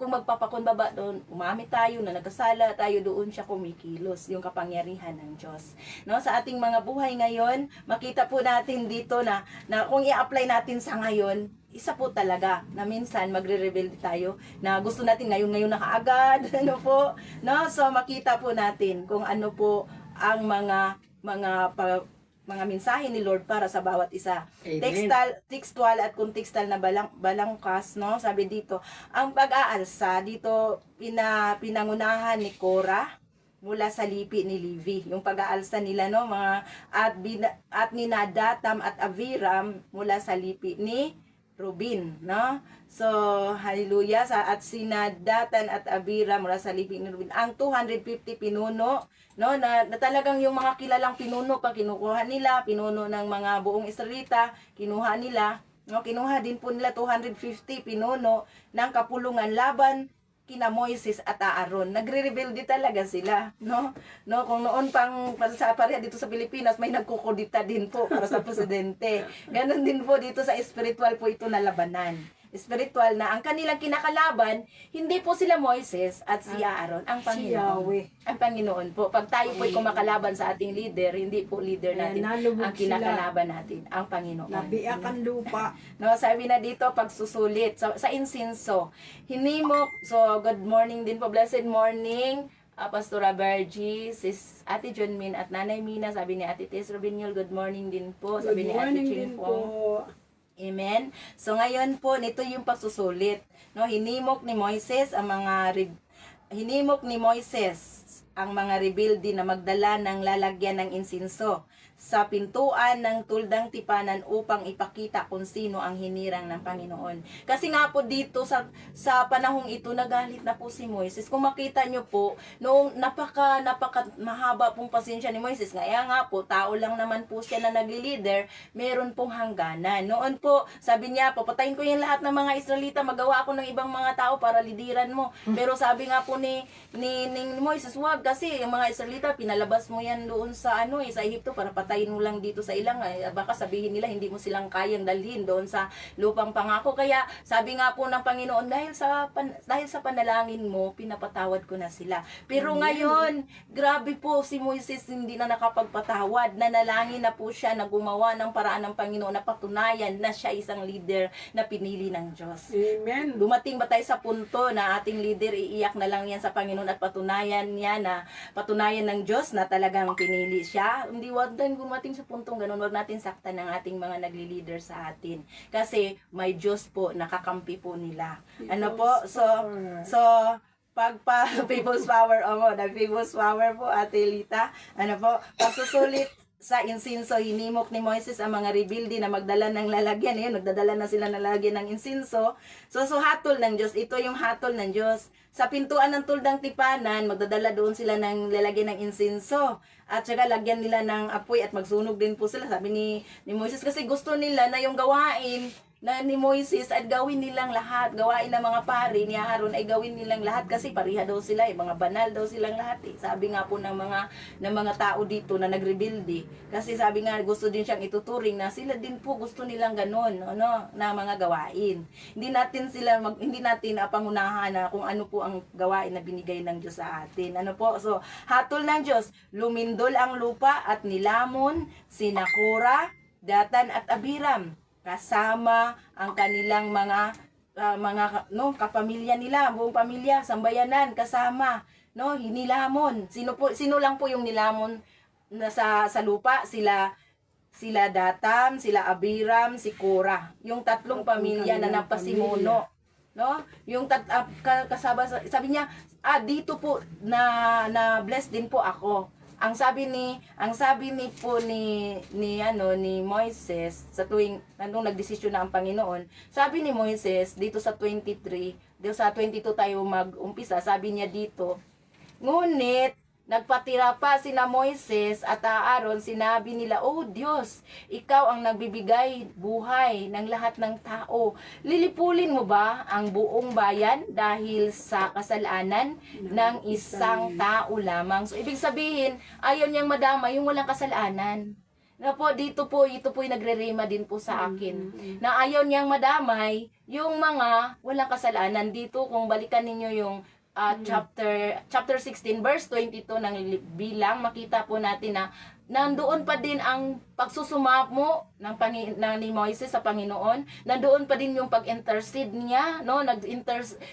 kung magpapakumbaba doon, umami tayo na nagkasala tayo, doon siya kumikilos, yung kapangyarihan ng Diyos. No, sa ating mga buhay ngayon, makita po natin dito na kung i-apply natin sa ngayon, isa po talaga na minsan magre-rebelde tayo na gusto natin ngayon na kaagad, ano po, no? So makita po natin kung ano po ang mga mensahe ni Lord para sa bawat isa. Amen. Textual at contextual na balangkas, no? Sabi dito, ang pag-aalsa dito pinangunahan ni Korah mula sa lipi ni Levi. Yung pag-aalsa nila, no, at ni Nadatam at Abiram mula sa lipi ni Ruben, no? So, hallelujah, at sina Datan at Abiram mula sa lipi ni Ruben. Ang 250 pinuno, no, na talagang yung mga kilalang pinuno pa kinukuha nila, pinuno ng mga buong Israelita, kinuha nila, no, kinuha din po nila 250 pinuno ng kapulungan laban kina Moises at Aaron. Nagre-rebelde talaga sila, no? No, kung noon pang sa pareha dito sa Pilipinas, may nagkukudita din po para sa presidente. Ganon din po dito sa spiritual po ito na labanan. Spiritual na ang kanilang kinakalaban, hindi po sila Moises at si Aaron, ang Panginoon. Ang Panginoon po. Pag tayo po ay kumakalaban sa ating leader, hindi po leader natin ang kinakalaban natin, ang Panginoon. Nabiak ang lupa. No, sabi na dito, pagsusulit sa insinso, hinimok. So, good morning din po, blessed morning, Pastora Bergie, Sis Ate Junmin at Nanay Mina. Sabi ni Ate Tess Robinol, good morning din po. Sabi ni Ate Ching po. Amen. So ngayon po, nito yung pagsusulit. No, hinimok ni Moises ang mga rebelde na magdala ng lalagyan ng insinso sa pintuan ng tuldang tipanan upang ipakita kung sino ang hinirang ng Panginoon. Kasi nga po dito sa panahong ito nagalit na po si Moises. Kung makita nyo po, noong napaka mahaba pong pasensya ni Moises, kaya nga po, tao lang naman po siya na nagli-leader, meron pong hangganan. Noon po, sabi niya, papatayin ko yung lahat ng mga Israelita, magawa ako ng ibang mga tao para lidiran mo. Pero sabi nga po ni Moises, wag kasi yung mga Israelita, pinalabas mo yan doon sa sa Ehipto para patayin mo lang dito sa ilang. Baka sabihin nila hindi mo silang kayang dalhin doon sa lupang pangako. Kaya sabi nga po ng Panginoon, dahil sa panalangin mo, pinapatawad ko na sila. Pero ngayon, grabe po si Moises hindi na nakapagpatawad. Nanalangin na po siya na gumawa ng paraan ng Panginoon na patunayan na siya isang leader na pinili ng Diyos. Amen. Dumating ba tayo sa punto na ating leader iiyak na lang yan sa Panginoon at patunayan ng Diyos na talagang pinili siya? Hindi, wag din dumating sa puntong ganun, wag natin saktan ng ating mga nagli-leader sa atin. Kasi may Diyos po, nakakampi po nila. Ano po? So people's power, people's power po, Ate Lita. Ano po? Pagsusulit sa insinso, hinimok ni Moises ang mga rebelde na magdala ng lalagyan. Ayun, nagdadala na sila ng lalagyan ng insinso. So hatol ng Diyos. Ito yung hatol ng Diyos. Sa pintuan ng tuldang tipanan, magdadala doon sila ng lalagyan ng insinso. At saka lagyan nila ng apoy at magsunog din po sila. Sabi ni Moises kasi gusto nila na yung gawain na ni Moises at gawin nilang lahat, gawain ng mga pari ni Aaron ay gawin nilang lahat kasi pariha daw sila, mga banal daw silang lahat. Sabi nga po ng mga tao dito na nagrebuilde, kasi sabi nga gusto din siyang ituturing na sila din po gusto nilang ganon, na mga gawain. Hindi natin pangunahan na kung ano po ang gawain na binigay ng Diyos sa atin. Ano po? So, hatol ng Diyos, lumindol ang lupa at nilamon sina Korah, Datan at Abiram kasama ang kanilang mga kapamilya nila, buong pamilya, sambayanan kasama, hinilamon. Sino lang po yung nilamon na sa lupa? Sila Datan, sila Abiram, si Korah. Yung tatlong pamilya na napasimuno. Yung kasama, sabi niya, dito po na bless din po ako. Ang sabi ni Moises sa tuwing nandung nagdesisyon na ang Panginoon, sabi ni Moises dito sa 23, dito sa 22 tayo mag-umpisa, sabi niya dito, ngunit nagpatira pa sina Moises at Aaron, sinabi nila, "O Diyos, ikaw ang nagbibigay buhay ng lahat ng tao. Lilipulin mo ba ang buong bayan dahil sa kasalanan ng isang tao lamang?" So, ibig sabihin, ayaw niyang madama yung walang kasalanan. Ito po yung nagre-rema din po sa akin. Na ayaw niyang madamay yung mga walang kasalanan. Dito, kung balikan ninyo yung chapter 16 verse 22 ng Bilang, makita po natin na nandoon pa din ang pagsusumamo ni Moises sa Panginoon. Nandoon pa din yung pag-intercede niya,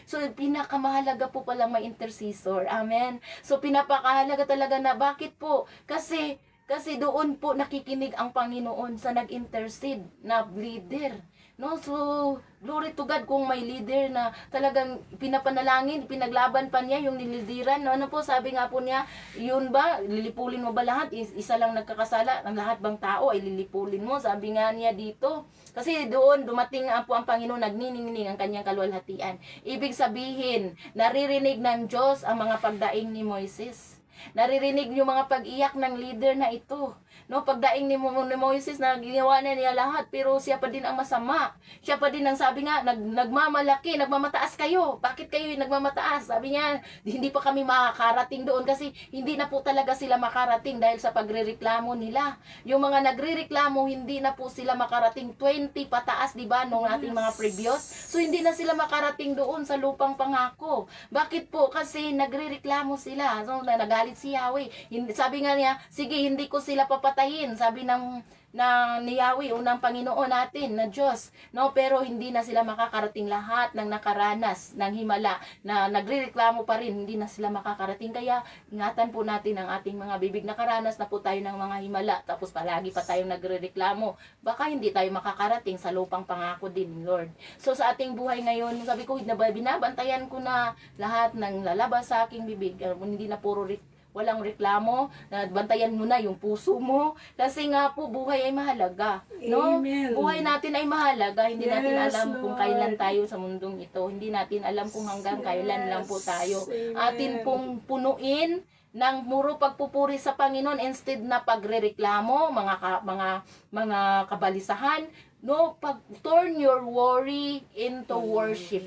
so pinakamahalaga po palang may intercessor. Amen. So pinapakahalaga talaga na bakit po? Kasi doon po nakikinig ang Panginoon sa nag-intercede na leader. So, glory to God kung may leader na talagang pinapanalangin, pinaglaban pa niya yung nilidiran. Ano po, sabi nga po niya, yun ba, lilipulin mo ba lahat? Isa lang nagkakasala, ang lahat bang tao ay lilipulin mo? Sabi nga niya dito. Kasi doon, dumating po ang Panginoon, nagniningning ang kanyang kaluwalhatian. Ibig sabihin, naririnig ng Diyos ang mga pagdaing ni Moises. Naririnig yung mga pag-iyak ng leader na ito. Pagdaing ni Moises na ginawa na niya lahat, pero siya pa din ang masama. Siya pa din ang sabi nga, nagmamalaki, nagmamataas kayo. Bakit kayo yung nagmamataas? Sabi niya, hindi pa kami makakarating doon kasi hindi na po talaga sila makarating dahil sa pagrereklamo nila. Yung mga nagrereklamo, hindi na po sila makarating 20 pataas, di ba, nung ating mga previous. So, hindi na sila makarating doon sa lupang pangako. Bakit po? Kasi nagrereklamo sila. So, nagalit si Yahweh. Sabi nga niya, sige, hindi ko sila papatayin. Sabi ni Yahweh, unang Panginoon natin na Diyos, pero hindi na sila makakarating. Lahat ng nakaranas ng himala na nagrereklamo pa rin, hindi na sila makakarating. Kaya ingatan po natin ang ating mga bibig. Nakaranas na po tayo ng mga himala, tapos palagi pa tayong nagrereklamo, baka hindi tayo makakarating sa lupang pangako din, Lord. So sa ating buhay ngayon, sabi ko, binabantayan ko na lahat ng lalabas sa aking bibig, hindi na walang reklamo, na bantayan mo na yung puso mo. Kasi nga po, buhay ay mahalaga. No? Amen. Buhay natin ay mahalaga. Hindi natin Yes, alam kung Lord. kailan tayo sa mundong ito. Hindi natin alam kung hanggang kailan lang po tayo. Amen. Atin pong punuin ng puro pagpupuri sa Panginoon instead na pagrereklamo, mga kabalisahan. No, turn your worry into worship.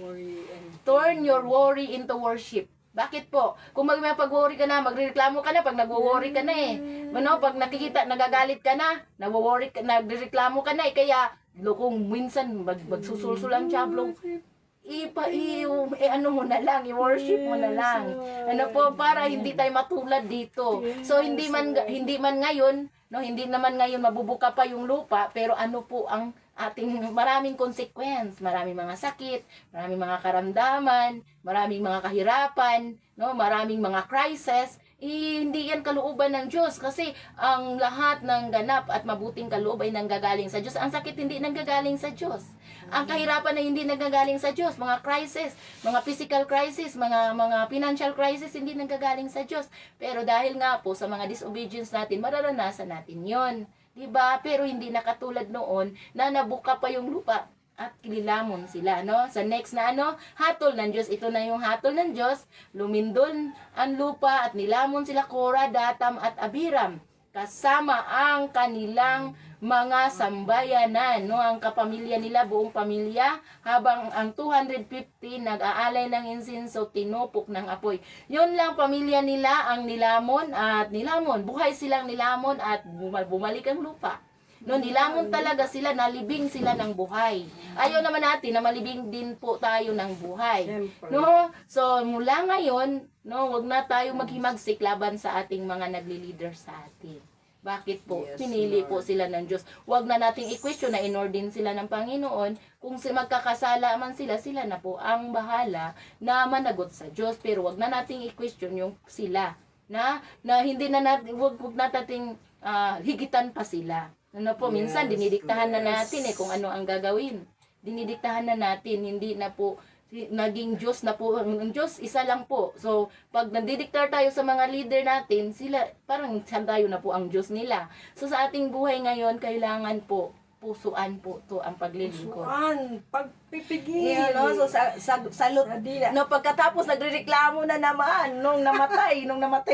Turn your worry into worship. Bakit po? Kung may pag-worry ka na, magrereklamo ka na, pag nag-worry ka na eh. Ano, pag nakikita, nagagalit ka na, nag-worry ka, nagrereklamo ka na eh. Kaya, kung minsan magsusulsul ang tiyablong, ano mo na lang, i-worship mo na lang. Ano po, para hindi tayo matulad dito. So, hindi man ngayon, no, hindi naman ngayon mabubuka pa yung lupa, pero ano po ang ating maraming consequence, maraming mga sakit, maraming mga karamdaman, maraming mga kahirapan, no, maraming mga crisis, hindi yan kalooban ng Diyos kasi ang lahat ng ganap at mabuting kaloob ay nanggagaling sa Diyos. Ang sakit hindi nanggagaling sa Diyos. Ang kahirapan ay hindi nanggagaling sa Diyos. Mga crisis, mga physical crisis, mga financial crisis hindi nanggagaling sa Diyos. Pero dahil nga po sa mga disobedience natin, mararanasan natin yon. Diba? Pero hindi na katulad noon na nabuka pa yung lupa at kililamon sila, no? Sa next na hatol ng Diyos. Ito na yung hatol ng Diyos. Lumindol ang lupa at nilamon sila Korah, Datam at Abiram kasama ang kanilang mga sambayanan, no? Ang kapamilya nila, buong pamilya, habang ang 250 nag-aalay ng insinso, tinupok ng apoy. Yun lang pamilya nila ang nilamon. Buhay silang nilamon at bumalik ang lupa. No, nilamon talaga sila, nalibing sila ng buhay. Ayaw naman natin na malibing din po tayo ng buhay. No? So, mula ngayon, no, wag na tayo maghimagsik laban sa ating mga nagli-leader sa atin. Bakit po? Yes, Pinili Lord. po sila ng Diyos. Wag na nating i-question na in-ordain sila ng Panginoon. Kung magkakasala man sila, sila na po ang bahala na managot sa Diyos. Pero wag na nating i-question yung sila. Na hindi na natin, wag nating higitan pa sila. Ano po, minsan dinidiktahan na natin kung ano ang gagawin. Dinidiktahan na natin, hindi na po naging Diyos na po. Ang Diyos, isa lang po. So, pag nandidiktar tayo sa mga leader natin, sila, parang tayo na po ang Diyos nila. So, sa ating buhay ngayon, kailangan po, pusuan po to ang paglilingkod. Pagpipigil. No? So, no, pagkatapos nagrereklamo na naman nung namatay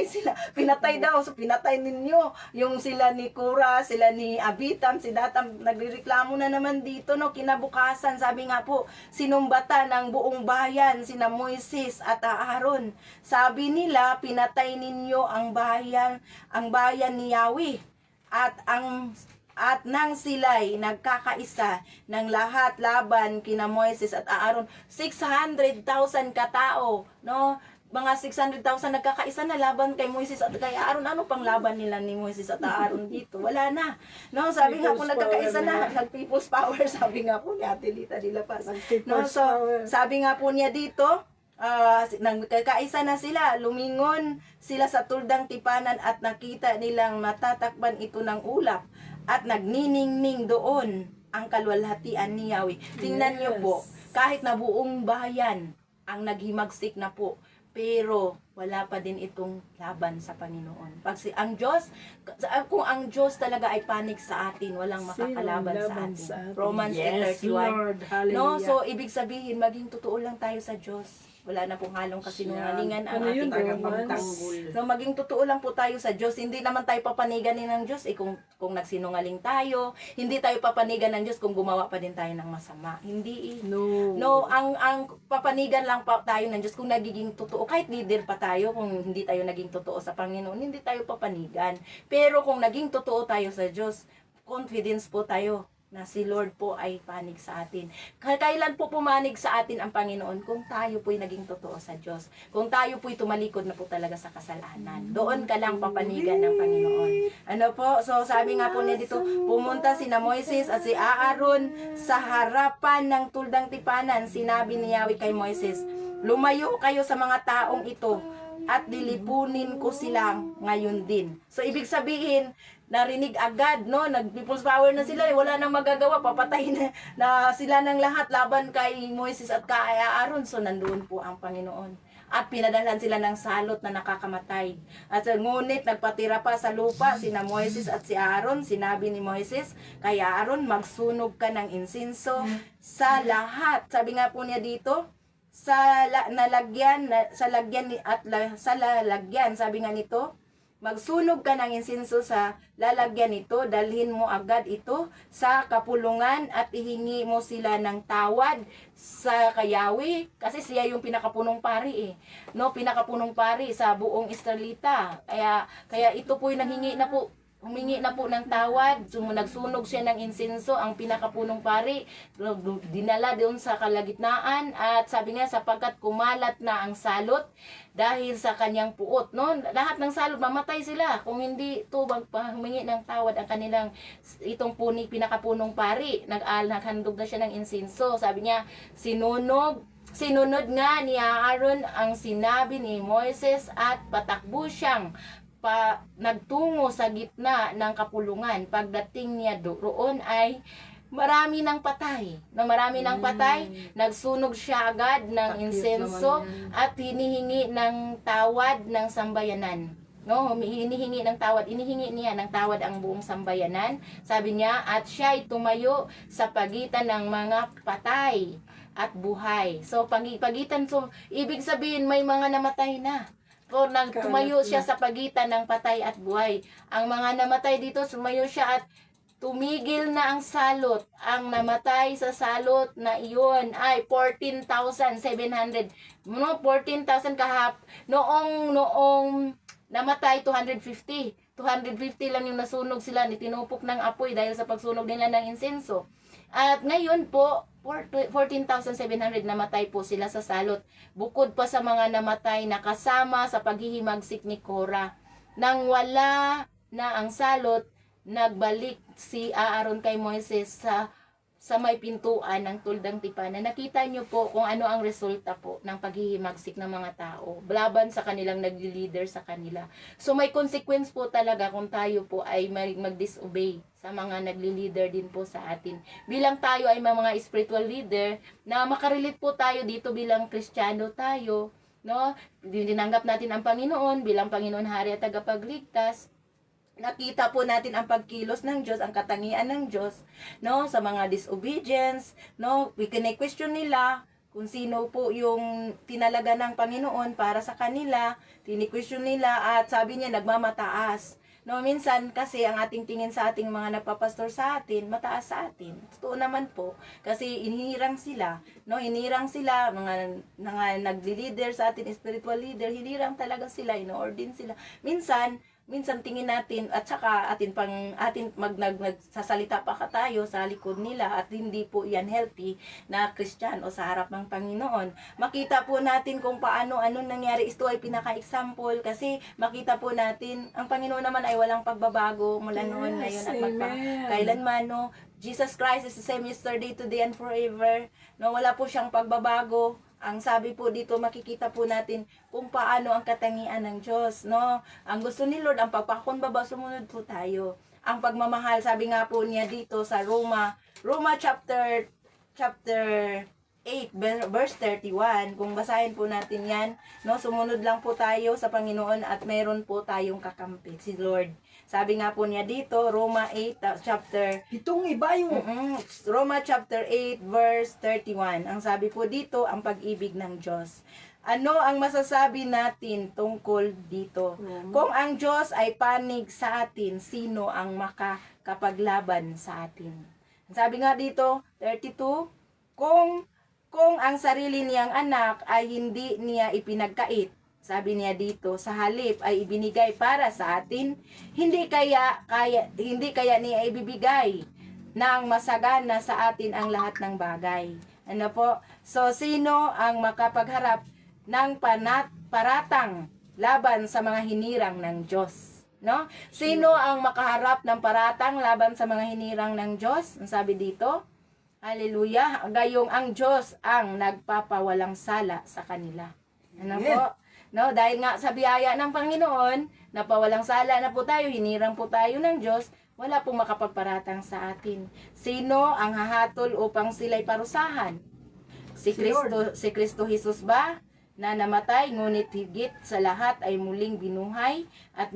sila, pinatay daw. So, pinatay ninyo yung sila ni Korah, sila ni Abitam, si Datam, nagrereklamo na naman dito, no? Kinabukasan, sabi nga po, sinumbata ng buong bayan, sina Moises at Aaron. Sabi nila, pinatay ninyo ang bayan ni Yahweh. At nang sila'y nagkakaisa ng lahat laban kina Moises at Aaron, 600,000 katao, no? Mga 600,000 nagkakaisa na laban kay Moises at kay Aaron. Ano pang laban nila ni Moises at Aaron dito? Wala na. No, sabi nga po nagkakaisa na, nag-people's power, sabi nga po ni Ate Lita de la Paz. No, so, sabi nga po niya dito, nagkakaisa na sila, lumingon sila sa tuldang tipanan at nakita nilang matatakban ito ng ulap at nagniningning doon ang kalwalhatian ni Yahweh. Tingnan niyo po, kahit na buong bayan ang naghimagsik na po, pero wala pa din itong laban sa Panginoon. Kung ang Diyos talaga ay panig sa atin, walang makakalaban sa atin. Romans 8:31. No, so ibig sabihin, maging totoo lang tayo sa Diyos. Wala na pong halong kasinungalingan ang ating tagapagtanggol. So maging totoo lang po tayo sa Diyos. Hindi naman tayo papaniganin ng Diyos kung nagsinungaling tayo. Hindi tayo papanigan ng Diyos kung gumawa pa din tayo ng masama. Hindi. No, ang papanigan lang pa tayo ng Diyos kung nagiging totoo. Kahit leader pa tayo, kung hindi tayo naging totoo sa Panginoon, hindi tayo papanigan. Pero kung naging totoo tayo sa Diyos, confidence po tayo na si Lord po ay panig sa atin. Kailan po pumanig sa atin ang Panginoon? Kung tayo po'y naging totoo sa Diyos. Kung tayo po'y tumalikod na po talaga sa kasalanan. Doon ka lang papanigan ng Panginoon. Ano po? So sabi nga po niya dito, pumunta sina Moises at si Aaron sa harapan ng tuldang tipanan. Sinabi ni Yahweh kay Moises, lumayo kayo sa mga taong ito at dilipunin ko sila ngayon din. So ibig sabihin, narinig agad, no? Nag-people's power na sila, wala nang magagawa, papatay na sila ng lahat laban kay Moises at kay Aaron. So nandoon po ang Panginoon. at pinadalhan sila ng salot na nakakamatay. At ngunit nagpatira pa sa lupa sina Moises at si Aaron. Sinabi ni Moises kay Aaron, magsunog ka ng insinso sa lahat. Sabi nga po niya dito, sa lalagyan sabi nga nito, magsunog ka ng insinso sa lalagyan nito, dalhin mo agad ito sa kapulungan at ihingi mo sila ng tawad sa kayawi, kasi siya yung pinakapunong pari pinakapunong pari sa buong Israelita. Kaya ito po yung humingi na po ng tawad. Nagsunog siya ng insenso, ang pinakapunong pari, dinala doon sa kalagitnaan, at sabi nga, sapagkat kumalat na ang salot dahil sa kanyang puot. No? Lahat ng salot, mamatay sila kung hindi ito humingi ng tawad ang kanilang itong pinakapunong pari. Naghandog na siya ng insenso. Sabi niya, sinunod nga ni Aaron ang sinabi ni Moises at patakbo siyang nagtungo sa gitna ng kapulungan. Pagdating niya doon ay marami ng patay. Nagsunog siya agad ng insenso at hinihingi ng tawad ng sambayanan. Inihingi niya ng tawad ang buong sambayanan. Sabi niya, at siya ay tumayo sa pagitan ng mga patay at buhay. So, pagitan, ibig sabihin may mga namatay na. Tumayo siya sa pagitan ng patay at buhay. Ang mga namatay dito, sumayo siya at tumigil na ang salot. Ang namatay sa salot na iyon ay 14,700. 14,000 Noong namatay 250 lang yung nasunog sila, tinupok ng apoy dahil sa pagsunog nila ng insenso. At ngayon po, 14,700 namatay po sila sa salot. Bukod pa sa mga namatay na kasama sa paghihimagsik ni Korah. Nang wala na ang salot, nagbalik si Aaron kay Moises sa may pintuan ng tuldang tipanan. Nakita niyo po kung ano ang resulta po ng paghihimagsik ng mga tao laban sa kanilang nagli-leader sa kanila. So may consequence po talaga kung tayo po ay mag-disobey sa mga nagli-leader din po sa atin. Bilang tayo ay mga spiritual leader, na makarelate po tayo dito bilang Kristiyano tayo, no? Dinanggap natin ang Panginoon bilang Panginoon Hari at Tagapagligtas. Nakita po natin ang pagkilos ng Diyos, ang katangian ng Diyos, no, sa mga disobedience, no, question nila kung sino po yung tinalaga ng Panginoon para sa kanila, tini-question nila, at sabi niya nagmamataas. No, minsan kasi ang ating tingin sa ating mga napapastor sa atin, mataas sa atin. Totoo naman po, kasi hinirang sila, no, mga nagli-leader sa atin, spiritual leader, hinirang talaga sila, ino-ordain sila. Minsan tingin natin at saka atin nagsasalita pa tayo sa likod nila, at hindi po yan healthy na Kristiyano sa harap ng Panginoon. Makita po natin kung paano nangyari. Ito ay pinaka-example kasi makita po natin ang Panginoon naman ay walang pagbabago mula noon, ngayon at magpakailanman, no. Jesus Christ is the same yesterday, today, and forever. No, wala po siyang pagbabago. Ang sabi po dito, makikita po natin kung paano ang katangian ng Diyos, no? Ang gusto ni Lord, ang pagpakumbaba, sumunod po tayo. Ang pagmamahal, sabi nga po niya dito sa Roma chapter 8, verse 31. Kung basahin po natin yan, no? Sumunod lang po tayo sa Panginoon at meron po tayong kakampi, si Lord. Sabi nga po niya dito, Roma 8 chapter Itong iba yung Roma chapter 8 verse 31. Ang sabi po dito, ang pag-ibig ng Diyos. Ano ang masasabi natin tungkol dito? Kung ang Diyos ay panig sa atin, sino ang makakapaglaban sa atin? Sabi nga dito, 32, kung ang sarili niyang anak ay hindi niya ipinagkait, sabi niya dito, sa halip ay ibinigay para sa atin, hindi kaya niya ibibigay ng masagana sa atin ang lahat ng bagay. Ano po? So, sino ang makapagharap ng paratang laban sa mga hinirang ng Diyos? No? Sino ang makaharap ng paratang laban sa mga hinirang ng Diyos? Ang sabi dito, hallelujah, gayong ang Diyos ang nagpapawalang sala sa kanila. Ano po? No, dahil nga sa biyaya ng Panginoon, napawalang sala na po tayo, hinirang po tayo ng Diyos, wala pong makapagparatang sa atin. Sino ang hahatol upang sila'y parusahan? Si Kristo Jesus ba? na namatay, ngunit higit sa lahat ay muling binuhay at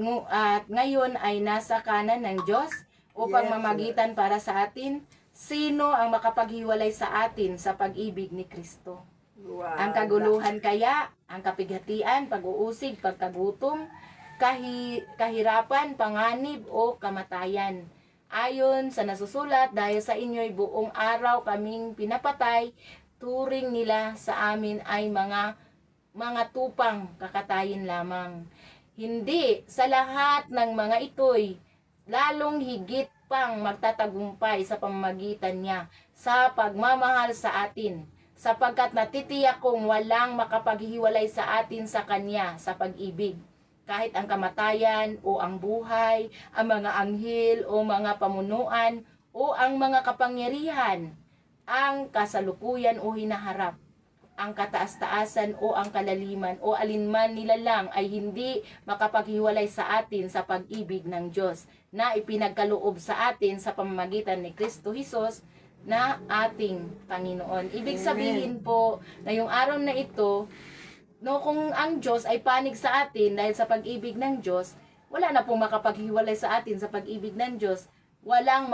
ngayon ay nasa kanan ng Diyos upang Yes, mamagitan para sa atin. Sino ang makapaghiwalay sa atin sa pag-ibig ni Kristo? Wow. Ang kaguluhan kaya, ang kapighatian, pag-uusig, pagkagutom, kahirapan, panganib o kamatayan. Ayon sa nasusulat, dahil sa inyo'y buong araw kaming pinapatay, turing nila sa amin ay mga tupang kakatayin lamang. Hindi sa lahat ng mga ito'y lalong higit pang magtatagumpay sa pamamagitan niya sa pagmamahal sa atin, sapagkat natitiyak kong walang makapaghiwalay sa atin sa Kanya sa pag-ibig. Kahit ang kamatayan o ang buhay, ang mga anghel o mga pamunuan o ang mga kapangyarihan, ang kasalukuyan o hinaharap, ang kataas-taasan o ang kalaliman o alinman nila lang ay hindi makapaghiwalay sa atin sa pag-ibig ng Diyos na ipinagkaloob sa atin sa pamamagitan ni Kristo Jesus na ating Panginoon. Ibig sabihin po na yung araw na ito, no, kung ang Diyos ay panig sa atin dahil sa pag-ibig ng Diyos, wala na pong makapaghiwalay sa atin sa pag-ibig ng Diyos. Walang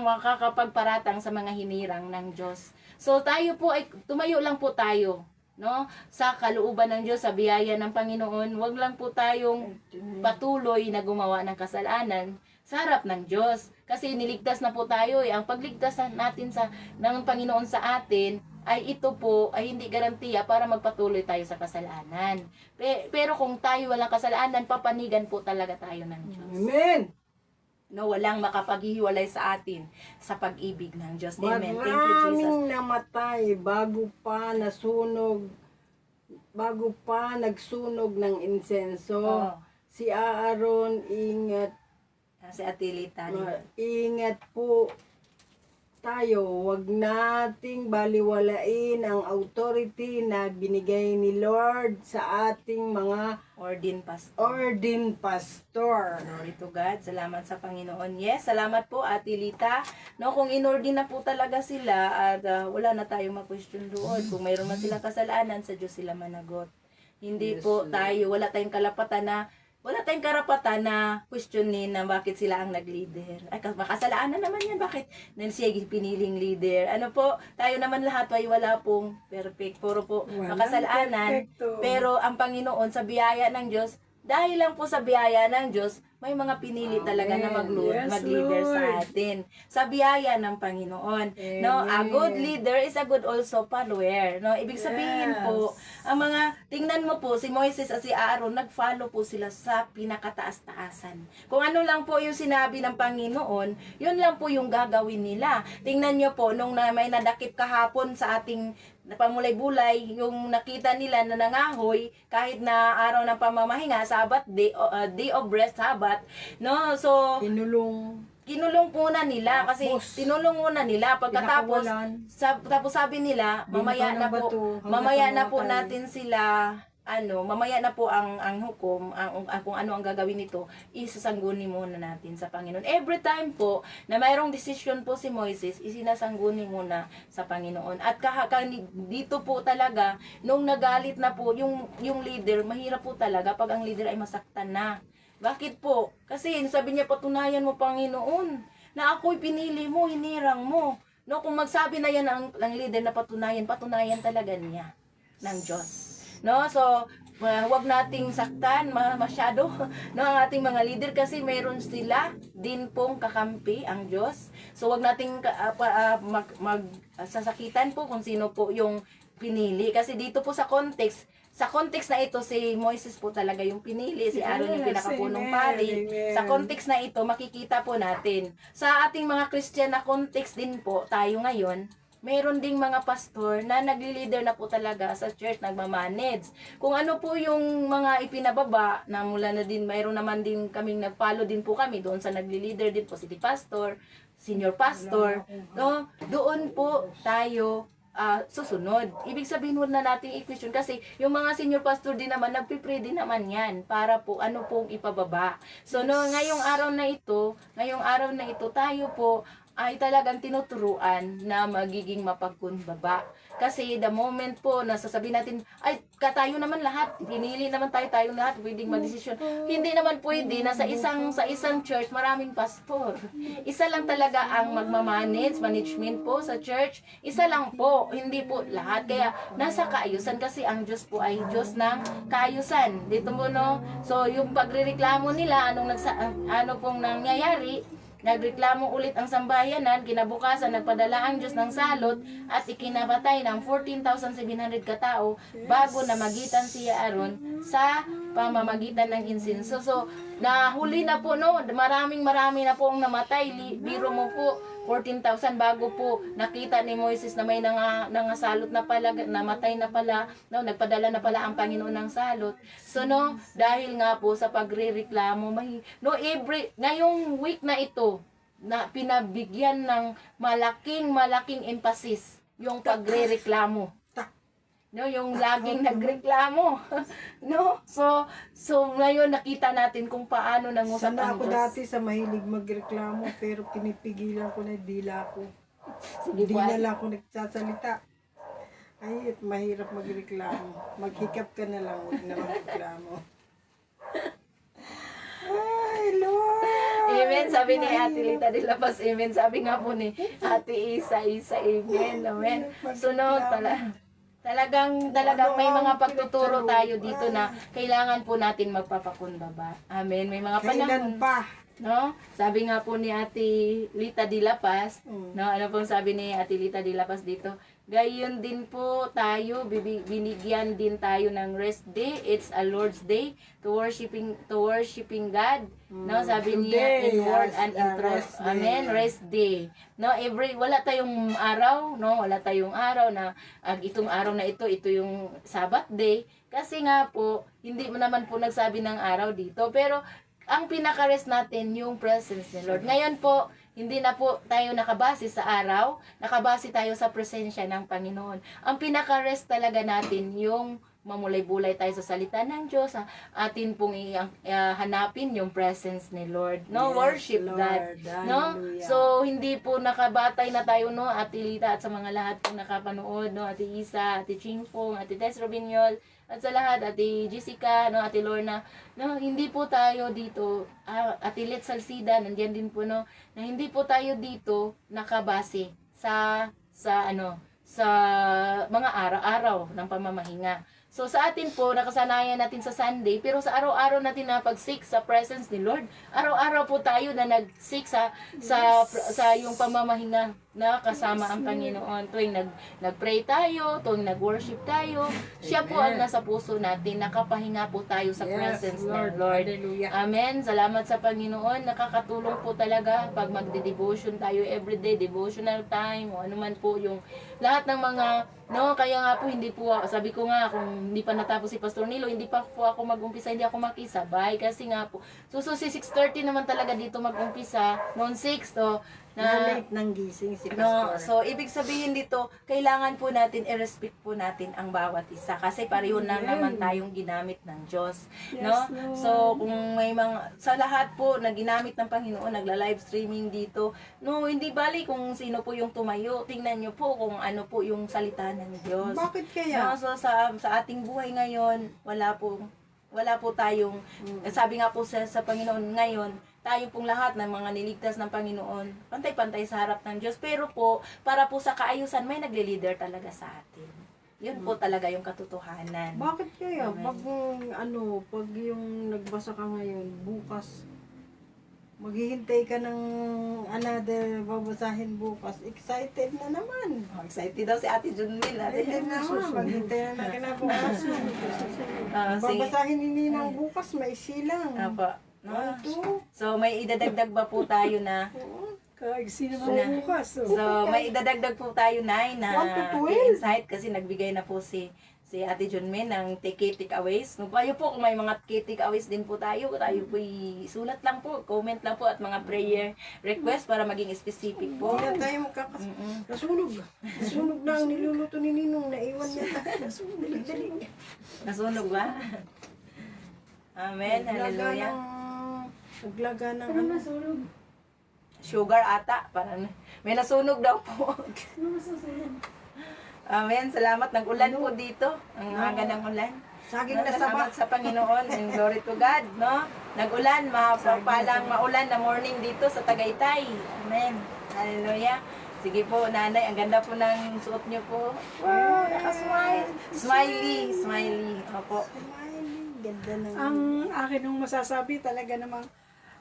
makakapagparatang sa mga hinirang ng Diyos. So tayo po ay tumayo lang po tayo, no? Sa kalooban ng Diyos, sa biyaya ng Panginoon, wag lang po tayong patuloy na gumawa ng kasalanan sa harap ng Diyos. Kasi niligtas na po tayo eh. Ang pagligtas natin ng Panginoon sa atin ay ito po ay hindi garantiya para magpatuloy tayo sa kasalanan. Pero kung tayo walang kasalanan, papanigan po talaga tayo ng Diyos. Amen. No, walang makapaghihiwalay sa atin sa pag-ibig ng Diyos. Amen. Thank you, Jesus. Maraming namatay bago pa nagsunog ng insenso. Oh. Si Aaron, ingat Si Atilita. ingat po tayo, wag nating baliwalain ang authority na binigay ni Lord sa ating mga ordained pastor. Glory to God. Salamat sa Panginoon. Yes, salamat po, Atilita. No, kung inordin na po talaga sila at wala na tayong mag-question doon. Kung mayroon man silang kasalanan, sa Diyos sila managot. Hindi Yes, po Lord. tayo, wala tayong karapatan na questionin na bakit sila ang nag-leader. Ay, makasalanan naman yan. Bakit siya piniling leader? Ano po, tayo naman lahat ay wala pong perfect. Puro po Walang makasalanan. perfecto. Pero ang Panginoon sa biyaya ng Diyos, dahil lang po sa biyaya ng Diyos, may mga pinili talaga na Yes, mag-leader sa Lord. atin. Sa biyaya ng Panginoon. No, a good leader is a good also follower. No, ibig sabihin Yes. po, ang mga tingnan mo po si Moises at si Aaron, nag-follow po sila sa pinakataas-taasan. Kung ano lang po yung sinabi ng Panginoon, yun lang po yung gagawin nila. Tingnan nyo po nung may nadakip kahapon sa ating pamulay-bulay, yung nakita nila na nangahoy kahit na araw ng pamamahinga, Sabbath day, day of rest, Sabbath, no? So kinulong muna nila kasi Tapos, tinulong muna nila pagkatapos pinakawalan. tapos sabi nila mamaya Binto ng na po bato hanggang mamaya sa na po mamatay. natin sila mamaya na po ang hukom, kung ano ang gagawin nito, isasangguni muna natin sa Panginoon. Every time po na mayroong desisyon po si Moises, isinasangguni muna sa Panginoon. At dito po talaga, nung nagalit na po yung leader, mahirap po talaga pag ang leader ay masaktan na. Bakit po? Kasi sabi niya, patunayan mo Panginoon, na ako'y pinili mo, hinirang mo. No, kung magsabi na yan ang leader na patunayan talaga niya ng Diyos. No, so wag nating saktan masyado no ang ating mga leader kasi mayroon sila din pong kakampi ang Diyos. So wag nating sasakitan po kung sino po yung pinili kasi dito po sa context na ito si Moises po talaga yung pinili, si Aaron yung Yes, pinakapunong amen, pari. amen. Sa context na ito makikita po natin sa ating mga Christian na context din po tayo ngayon. Meron ding mga pastor na nagli-leader na po talaga sa church, nagmamanage. Kung ano po yung mga ipinababa, na mula na din, mayroon naman din kaming nag-follow din po kami doon sa nagli-leader din po, city pastor, senior pastor, no? Doon po tayo susunod. Ibig sabihin huwag na natin i-question kasi yung mga senior pastor din naman, nagpipray din naman yan para po ano pong ipababa. So no, ngayong araw na ito tayo po ay talagang tinuturuan na magiging mapagkumbaba. Kasi the moment po na sasabihin natin, ay katayo naman lahat, pinili naman tayong lahat, pwedeng magdesisyon. Hindi naman pwede na sa isang church maraming pastor. Isa lang talaga ang management po sa church. Isa lang po, hindi po lahat. Kaya nasa kaayusan kasi ang Diyos po ay Diyos ng kaayusan. Dito mo no. So yung pagrereklamo nila ano pong nangyayari, nagreklamo ulit ang sambayanan, kinabukasan nagpadala ang Diyos ng salot at ikinabatay ng 14,700 katao bago na magitan si Aaron sa pamamagitan ng insinso. So, nahuli na po no, marami na po ang namatay. Biro mo po, 14,000 bago po nakita ni Moises na may nangasalot na pala, namatay na pala, no, nagpadala na pala ang Panginoon ng salot. So no, dahil nga po sa pagrereklamo, ngayong week na ito, na pinabigyan ng malaking emphasis yung pagrereklamo. No, yung laging nagreklamo. No? So ngayon nakita natin kung paano nangusap Sana ang ako Diyos. dati sa mahilig magreklamo pero pinipigilan ko na dila ko. Sige Hindi po, na lang ako nagsasalita. Ay, mahirap magreklamo. Maghikap ka na lang, huwag na magreklamo. Ay, Lord! Amen. Sabi ni Ate Lita de la Paz, amen. Sabi nga po ni Ate Isa, amen. Amen. So no, talagang may mga pagtuturo tayo dito na kailangan po natin magpapakumbaba. Amen. May mga Kailan panahon, pa? no? Sabi nga po ni Ate Lita de la Paz, no, ano pong sabi ni Ate Lita de la Paz dito? Gayon din po tayo, binigyan din tayo ng rest day. It's a Lord's Day to worshiping God. No, sabi niya in word and in truth. Amen, rest day. No, wala tayong araw, no, wala tayong araw na itong araw na ito yung Sabbath day kasi nga po hindi mo naman po nagsabi ng araw dito, pero ang pinaka-rest natin yung presence ni Lord. Ngayon po, hindi na po tayo nakabase sa araw, nakabase tayo sa presensya ng Panginoon. Ang pinaka-rest talaga natin yung mamulay-bulay tayo sa salita ng Diyos, atin pong hanapin yung presence ni Lord. No, Yes, worship Lord. God. No? Hallelujah. So, hindi po nakabatay na tayo, no, Ate Lita, at sa mga lahat pong nakapanood, no, Ate Isa, Ate Chingfong, Ate Tess Robinyol, at sa lahat, Ate Jessica, no, Ate Lorna, no, hindi po tayo dito, Ate Let Salsida, nandiyan din po, no, na hindi po tayo dito nakabase sa mga araw-araw ng pamamahinga. So sa atin po, nakasanayan natin sa Sunday, pero sa araw-araw natin na pag-seek sa presence ni Lord, araw-araw po tayo na nag-seek sa yung pamamahinga na kasama ang Panginoon. Tuwing nag-pray tayo, tuwing nag-worship tayo, siya po ang nasa puso natin, nakapahinga po tayo sa presence ng Lord. Hallelujah. Amen. Salamat sa Panginoon. Nakakatulong po talaga pag magde-devotion tayo everyday, devotional time, o ano man po yung lahat ng mga, no, kaya nga po hindi po, sabi ko nga, kung hindi pa natapos si Pastor Nilo, hindi pa po ako mag-umpisa, hindi ako makisabay, kasi nga po, so si 6:30 naman talaga dito mag-umpisa, noon 6, to, Na late ng gising si no, Pastor. so ibig sabihin dito, kailangan po natin i-respect po natin ang bawat isa kasi pareho na naman tayong ginamit ng Diyos, no? Lord. So kung may mga sa lahat po na ginamit ng Panginoon, nagla-live streaming dito, no, hindi bali kung sino po yung tumayo, tingnan niyo po kung ano po yung salita ng Diyos. Bakit kaya? No, so sa ating buhay ngayon, wala po tayong sabi nga po sa Panginoon ngayon, tayo pong lahat ng mga niligtas ng Panginoon, pantay-pantay sa harap ng Diyos. Pero po, para po sa kaayusan, may nagle-leader talaga sa atin. Yun po talaga yung katotohanan. Bakit kaya? Amen. Pag yung nagbasa ka ngayon, bukas, maghihintay ka ng another babasahin bukas. Excited na naman. Oh, excited daw si Ate Junmil. Excited na naman. Maghintay na kinabukasan. Sige. Babasahin ni Ninang bukas, may silang. Apo. No? 1, 2. So, may idadagdag ba po tayo na Sino naman bukas? So, may idadagdag po tayo na 1 to 12. insight kasi nagbigay na po si Ate Junmin ng take-aways. No, kayo po, kung may mga take-aways din po tayo po isulat lang po, comment lang po at mga prayer request para maging specific po. Hindi na tayo Nasunog. Nasunog na ang niluluto ni Ninong. Naiwan niya tayo. Nasunog. Dali. Nasunog ba? Amen. Hallelujah. Naglaga ng ano. sugar ata. Parang may nasunog daw po. Amen. Salamat. Nag-ulan po dito. Ang aga ng ulan. Saging No, na saba. salamat sa Panginoon and glory to God, no? Nag-ulan, mapapalang maulan na morning dito sa Tagaytay. Amen. Hallelujah. Sige po, nanay, ang ganda po ng suot niyo po. Wow, naka-smile. Smiley. Opo. Ganda ng... Ang akin nung masasabi talaga namang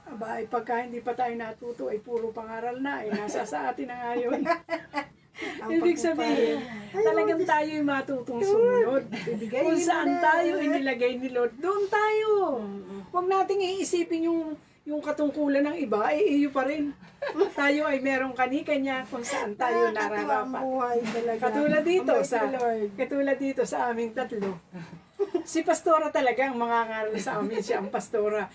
aba, ay pagka hindi pa tayo natuto ay puro pangaral na ay nasa sa atin na ngayon. Ibig sabihin, talagang tayo ay matutong sumunod. Kung saan tayo inilagay ni Lord, doon tayo. Huwag nating iisipin yung katungkulan ng iba, ay iyo pa rin. Tayo ay merong kani-kanya kung saan tayo nararapat. buhay talaga. Katulad dito sa aming tatlo. Si Pastora talaga ang mangangaral sa amin, siya ang pastora.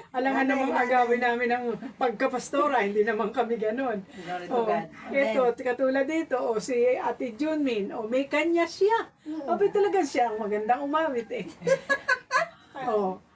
Alangan namang agawin namin ang pagkapastora, hindi naman kami ganon. Glory to Oh, God. ito, katulad dito, si Ate Junmin, may kanya siya. Abay talaga siya ang magandang umawit eh.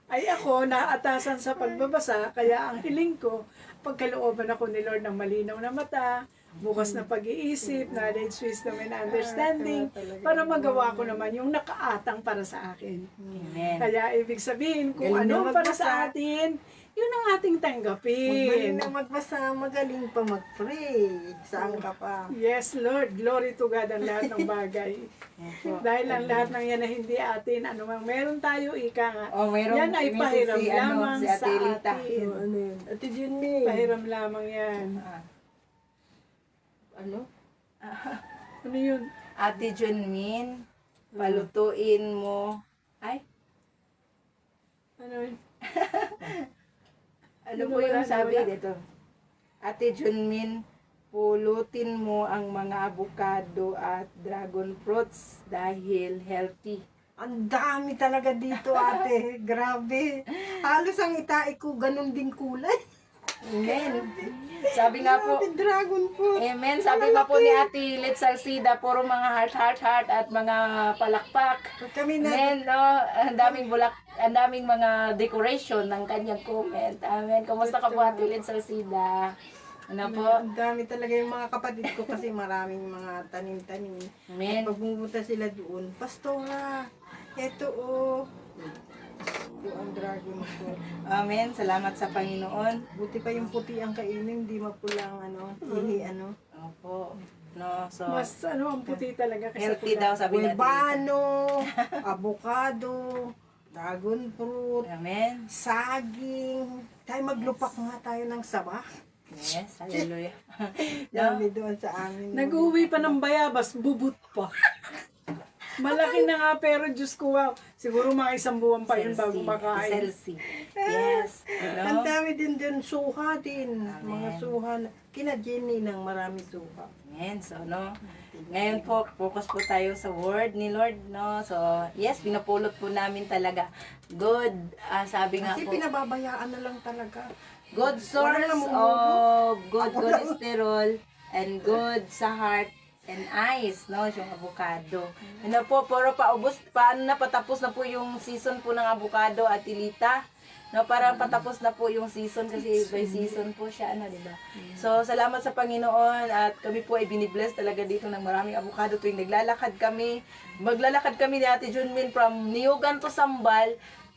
Ay ako, naatasan sa pagbabasa, kaya ang hiling ko, pagkalooban ako ni Lord ng malinaw na mata, bukas na pag-iisip, knowledge, wisdom, and understanding, para magawa ko naman yung nakaatang para sa akin. Amen. Kaya ibig sabihin, kung Galing ano na para magbasa. sa atin, yun ang ating Magaling tanggapin. na magbasa, magaling pa mag-pray. Saan ka pa? Yes, Lord. Glory to God ang lahat ng bagay. Dahil ang lahat ng yan na hindi atin, ano mang meron tayo, ika nga. Oh, mayroong Yan ay pahiram si, lamang si sa Ate Lita. atin. Ano yun? Ate Junmi. Pahiram lamang yan. Ano? Ano yun? Ate Junmin, palutuin mo. Ay, Ano yun? ano po yung Wala, sabi wala. dito? Ate Junmin, pulutin mo ang mga avocado at dragon fruits dahil healthy. Ang dami talaga dito, ate. Grabe. Halos ang itai ko, ganun din kulay. Amen. Sabi nga po, Grabe, dragon fruit. amen. Sabi pa po ni Ate Lit Salcida, puro mga heart at mga palakpak. Pag kami na, Amen, no? Ang daming mga decoration ng kanyang comment. Amen. Kumusta ka po, Ate Lit Salcida? Ano po? ang dami talaga yung mga kapatid ko kasi maraming mga tanim-tanim. Amen. Pag pumunta sila doon, Pastora, eto oh. Yung ang dragon fruit. Amen. Salamat sa Panginoon. Buti pa yung puti ang kainin, di mapula ang ano, ihi ano. Opo. No, so, Mas ano ang puti talaga kasi healthy daw, sabi natin. Guebano, avocado, dragon fruit, Amen. saging. Tayo maglupak nga tayo ng saba. Yes, hallelujah. Dami doon sa amin. nag-uwi pa ng bayabas, bubut pa. Malaki na nga pero Diyos ko, wow. Siguro mga 1 buwan pa yun bago makain. Selsi. Yes. Ang No? dami din dun, suha din. Mga suha. Kina Jenny ng marami suha. Amen. So, no? Ngayon po, focus po tayo sa word ni Lord, no? So, yes, pinapulot po namin talaga. Good, sabi nga Kasi po, pinababayaan na lang talaga. good source Wala namang of good cholesterol and good sa heart and eyes, no? Yung avocado. Ano po, puro paubos, paano na patapos na po yung season po ng avocado at Ilita. No, parang patapos na po yung season kasi by season po siya, ano, di ba? So, salamat sa Panginoon at kami po ay binibless talaga dito ng maraming avocado tuwing naglalakad kami. Maglalakad kami ni Ate Junmin from Niugan to Sambal,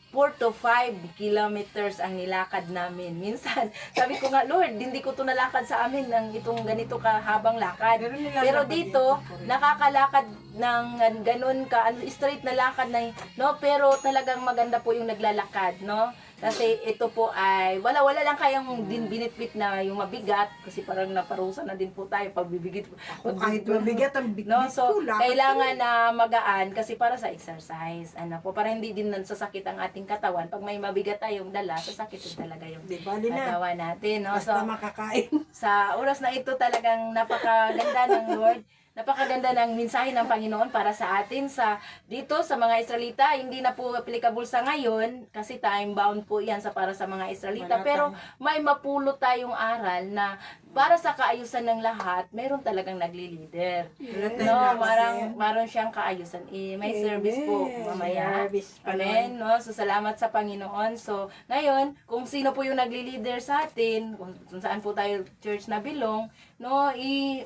4 to 5 kilometers ang nilakad namin. Minsan, sabi ko nga, Lord, hindi ko to nalakad sa amin ng itong ganito kahabang lakad. Pero dito, nakakalakad ng ganun ka, straight na lakad na, no? Pero talagang maganda po yung naglalakad, no? Kasi ito po ay, wala lang kayang din binitbit na yung mabigat, kasi parang naparusa na din po tayo pag bibigit. Ako kahit mabigat ang bitbit No, so, ko, lakad kailangan na magaan kasi para sa exercise. Ano po, para hindi din sasakit ang ating katawan. Pag may mabigat tayong dala, sasakit din talaga yung Di bali na. katawan natin. No? So, Basta makakain. sa oras na ito talagang napakaganda ng Lord. Napakaganda ng mensahe ng Panginoon para sa atin sa dito sa mga Israelita. Hindi na po applicable sa ngayon kasi time bound po yan sa para sa mga Israelita. Pero may mapulot tayong aral na para sa kaayusan ng lahat, meron talagang nagli-leader. Yes. No, maron siyang kaayusan. May service po mamaya. Service pa Amen, no? So, salamat sa Panginoon. So, ngayon, kung sino po yung nagli-leader sa atin, kung saan po tayo church na belong, no,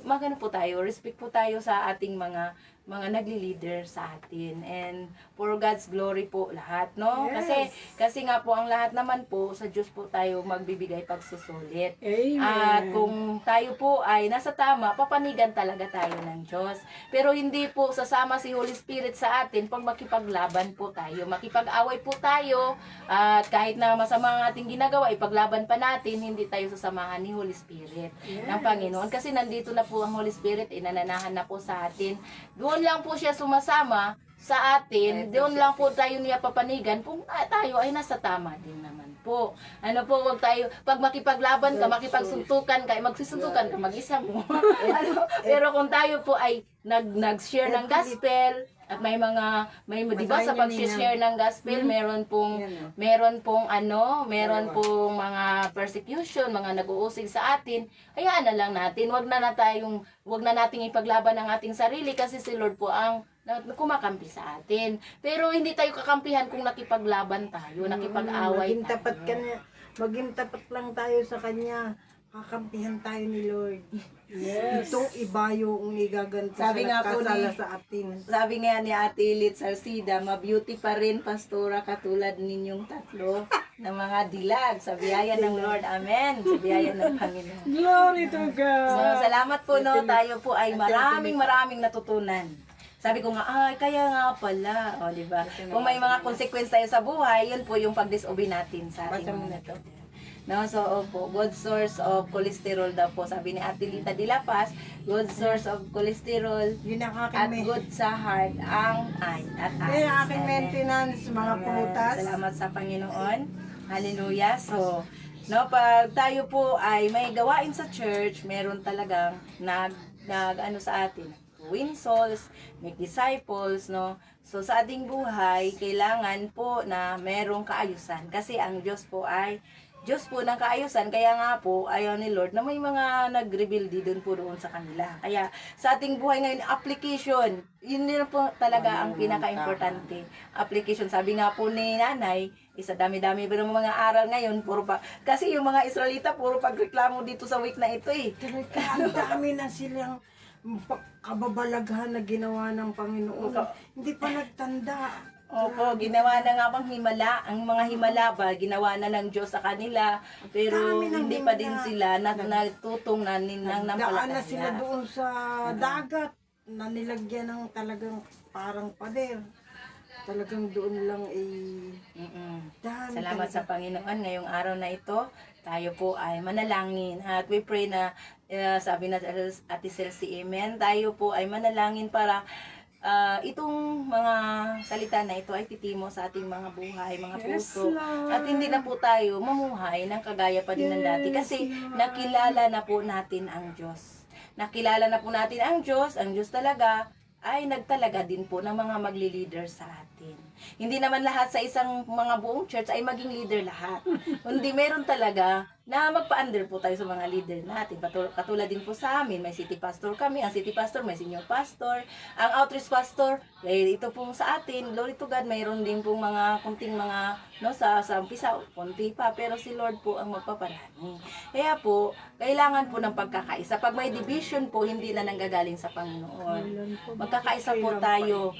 magano po tayo, respect po tayo sa ating mga nagli-leader sa atin. And for God's glory po lahat, no? Yes. Kasi nga po, ang lahat naman po, sa Diyos po tayo magbibigay pagsusulit. Amen. At kung tayo po ay nasa tama, papanigan talaga tayo ng Diyos. Pero hindi po sasama si Holy Spirit sa atin pag makipaglaban po tayo. Makipag-away po tayo, at kahit na masama ang ating ginagawa, ipaglaban pa natin, hindi tayo sasamahan ni Holy Spirit ng Panginoon. Kasi nandito na po ang Holy Spirit, inananahan na po sa atin. Doon lang po siya sumasama sa atin, doon lang po tayo niya papanigan kung tayo ay nasa tama din naman po. Ano po, wag tayo, pag makipaglaban ka, makipagsuntukan ka, magsisuntukan ka, mag-isa mo. Pero kung tayo po ay nag-share ng gospel, at may di ba sa pag-share ng gospel, meron pong mga persecution, mga nag-uusig sa atin. Hayaan na lang natin, wag na nating ipaglaban ang ating sarili kasi si Lord po ang kumakampi sa atin. Pero hindi tayo kakampihan kung nakipaglaban tayo, nakipag-away Maging tapat lang tayo sa Kanya. Kakampihan tayo ni Lord. Yes. Itong iba yung igaganto sa Sabi nga po nagkasala ni- sa atin. Sabi nga ni Ate Lit Salcida, ma-beauty pa rin, pastora, katulad ninyong tatlo na mga dilag sa biyaya ng Lord. Amen. Sa biyaya ng Panginoon. Glory to So, God. salamat po, no. Tayo po ay maraming natutunan. Sabi ko nga, kaya nga pala. O, di ba? Kung may mga consequence tayo sa buhay, yun po yung pag-disobey natin sa ating mga leader. No, so opo, good source of cholesterol daw po. Sabi ni Ate Lita de la Paz, good source of cholesterol Yun ang at aking good sa heart ang ay at Yun ang eyes. aking Amen. maintenance, mga Amen. prutas. Salamat sa Panginoon. Hallelujah. So, no, pag tayo po ay may gawain sa church, meron talagang ano sa atin, win souls, make disciples, no. So, sa ating buhay, kailangan po na merong kaayusan. Kasi ang Diyos po ay Diyos po ng kaayusan, kaya nga po, ayaw ni Lord na may mga nag-rebelde doon sa kanila. Kaya sa ating buhay ngayon, application, yun din po talaga ang pinaka-importante. Application, sabi nga po ni Nanay, isa dami-dami pa ng mga aral ngayon, kasi yung mga Israelita, puro pagreklamo dito sa week na ito eh. Kaya ang dami na silang kababalaghan na ginawa ng Panginoon. Hindi pa nagtanda. Opo, ginawa na nga bang himala, ang mga himala ba, ginawa na ng Diyos sa kanila, pero Dami ng hindi pa himala. din sila nagtutong na Daan na sila doon sa dagat na nilagyan ng talagang parang pader. Talagang doon lang dami. Salamat sa Panginoon ngayong araw na ito. Tayo po ay manalangin at we pray na sabi na Ate Celsi, amen. Tayo po ay manalangin para itong mga salita na ito ay titimo sa ating mga buhay, mga Yes, puso. Lord. At hindi na po tayo mamuhay ng kagaya pa din ng dati. Kasi nakilala na po natin ang Diyos. Nakilala na po natin ang Diyos talaga ay nagtalaga din po ng mga magli-leader sa atin. Hindi naman lahat sa isang mga buong church ay maging leader lahat. Kundi meron talaga na magpa-under po tayo sa mga leader natin. Katulad din po sa amin, may city pastor kami. Ang city pastor, may senior pastor. Ang outreach pastor, ito po sa atin, glory to God, mayroon din pong mga kunting mga, no, sa umpisa, kunti pa. Pero si Lord po ang magpaparami. Kaya po, kailangan po ng pagkakaisa. Pag may division po, hindi na nanggagaling sa Panginoon. Magkakaisa po tayo.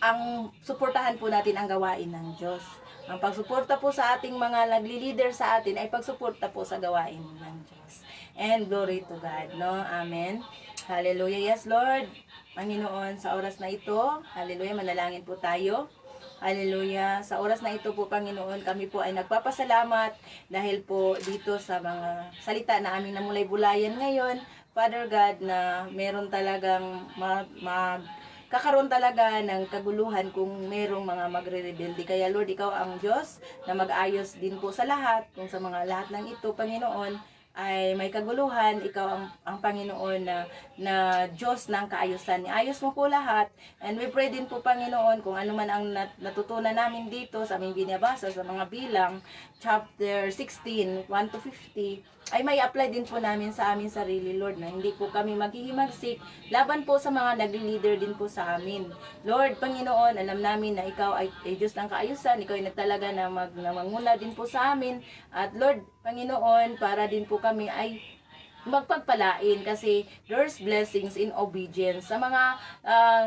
Ang suportahan po natin ang gawain ng Diyos. Ang pagsuporta po sa ating mga nagli-leader sa atin ay pagsuporta po sa gawain ng Diyos. And glory to God, no? Amen. Hallelujah. Yes, Lord. Panginoon, sa oras na ito, hallelujah, manalangin po tayo. Hallelujah. Sa oras na ito po, Panginoon, kami po ay nagpapasalamat dahil po dito sa mga salita na aming namulay-bulayan ngayon, Father God, na meron talagang kakaroon talaga ng kaguluhan kung merong mga magre-rebelde. Kaya Lord, ikaw ang Diyos na mag-ayos din po sa lahat, kung sa mga lahat ng ito, Panginoon, ay may kaguluhan, ikaw ang Panginoon na Diyos ng kaayusan. Iayos mo po lahat. And we pray din po, Panginoon, kung ano man ang natutunan namin dito sa aming binabasa sa mga bilang, chapter 16, 1 to 50, ay may apply din po namin sa aming sarili, Lord, na hindi po kami maghihimagsik laban po sa mga nagli-leader din po sa amin. Lord, Panginoon, alam namin na ikaw ay Diyos ng kaayusan, ikaw ay nagtalaga na manguna din po sa amin. At Lord, Panginoon, para din po kami ay magpagpalain kasi there's blessings in obedience. Sa mga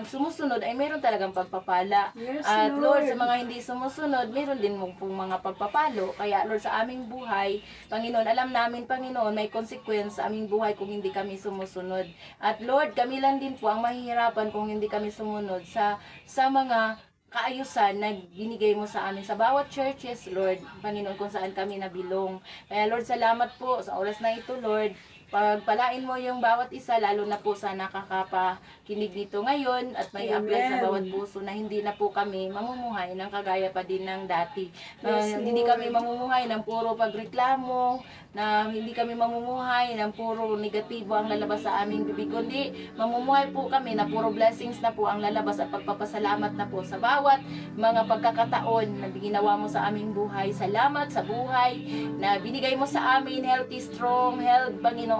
sumusunod ay meron talagang pagpapala. Yes, At Lord, sa Lord. mga hindi sumusunod, meron din pong mga pagpapalo. Kaya Lord, sa aming buhay, Panginoon, alam namin, Panginoon, may consequence sa aming buhay kung hindi kami sumusunod. At Lord, kami lang din po ang mahihirapan kung hindi kami sumunod sa mga kaayusan na binigay mo sa amin sa bawat churches, Lord, Panginoon, kung saan kami nabilong. Kaya Lord, salamat po sa oras na ito, Lord. Pagpalain mo yung bawat isa, lalo na po sa nakakapakinig dito ngayon at may apply sa Amen. bawat puso na hindi na po kami mamumuhay ng kagaya pa din ng dati. Yes, Hindi Lord. kami mamumuhay ng puro pagreklamo, na hindi kami mamumuhay ng puro negatibo ang lalabas sa aming bibig, kundi mamumuhay po kami na puro blessings na po ang lalabas at pagpapasalamat na po sa bawat mga pagkakataon na ginawa mo sa aming buhay. Salamat sa buhay na binigay mo sa amin, healthy, strong health, Panginoon.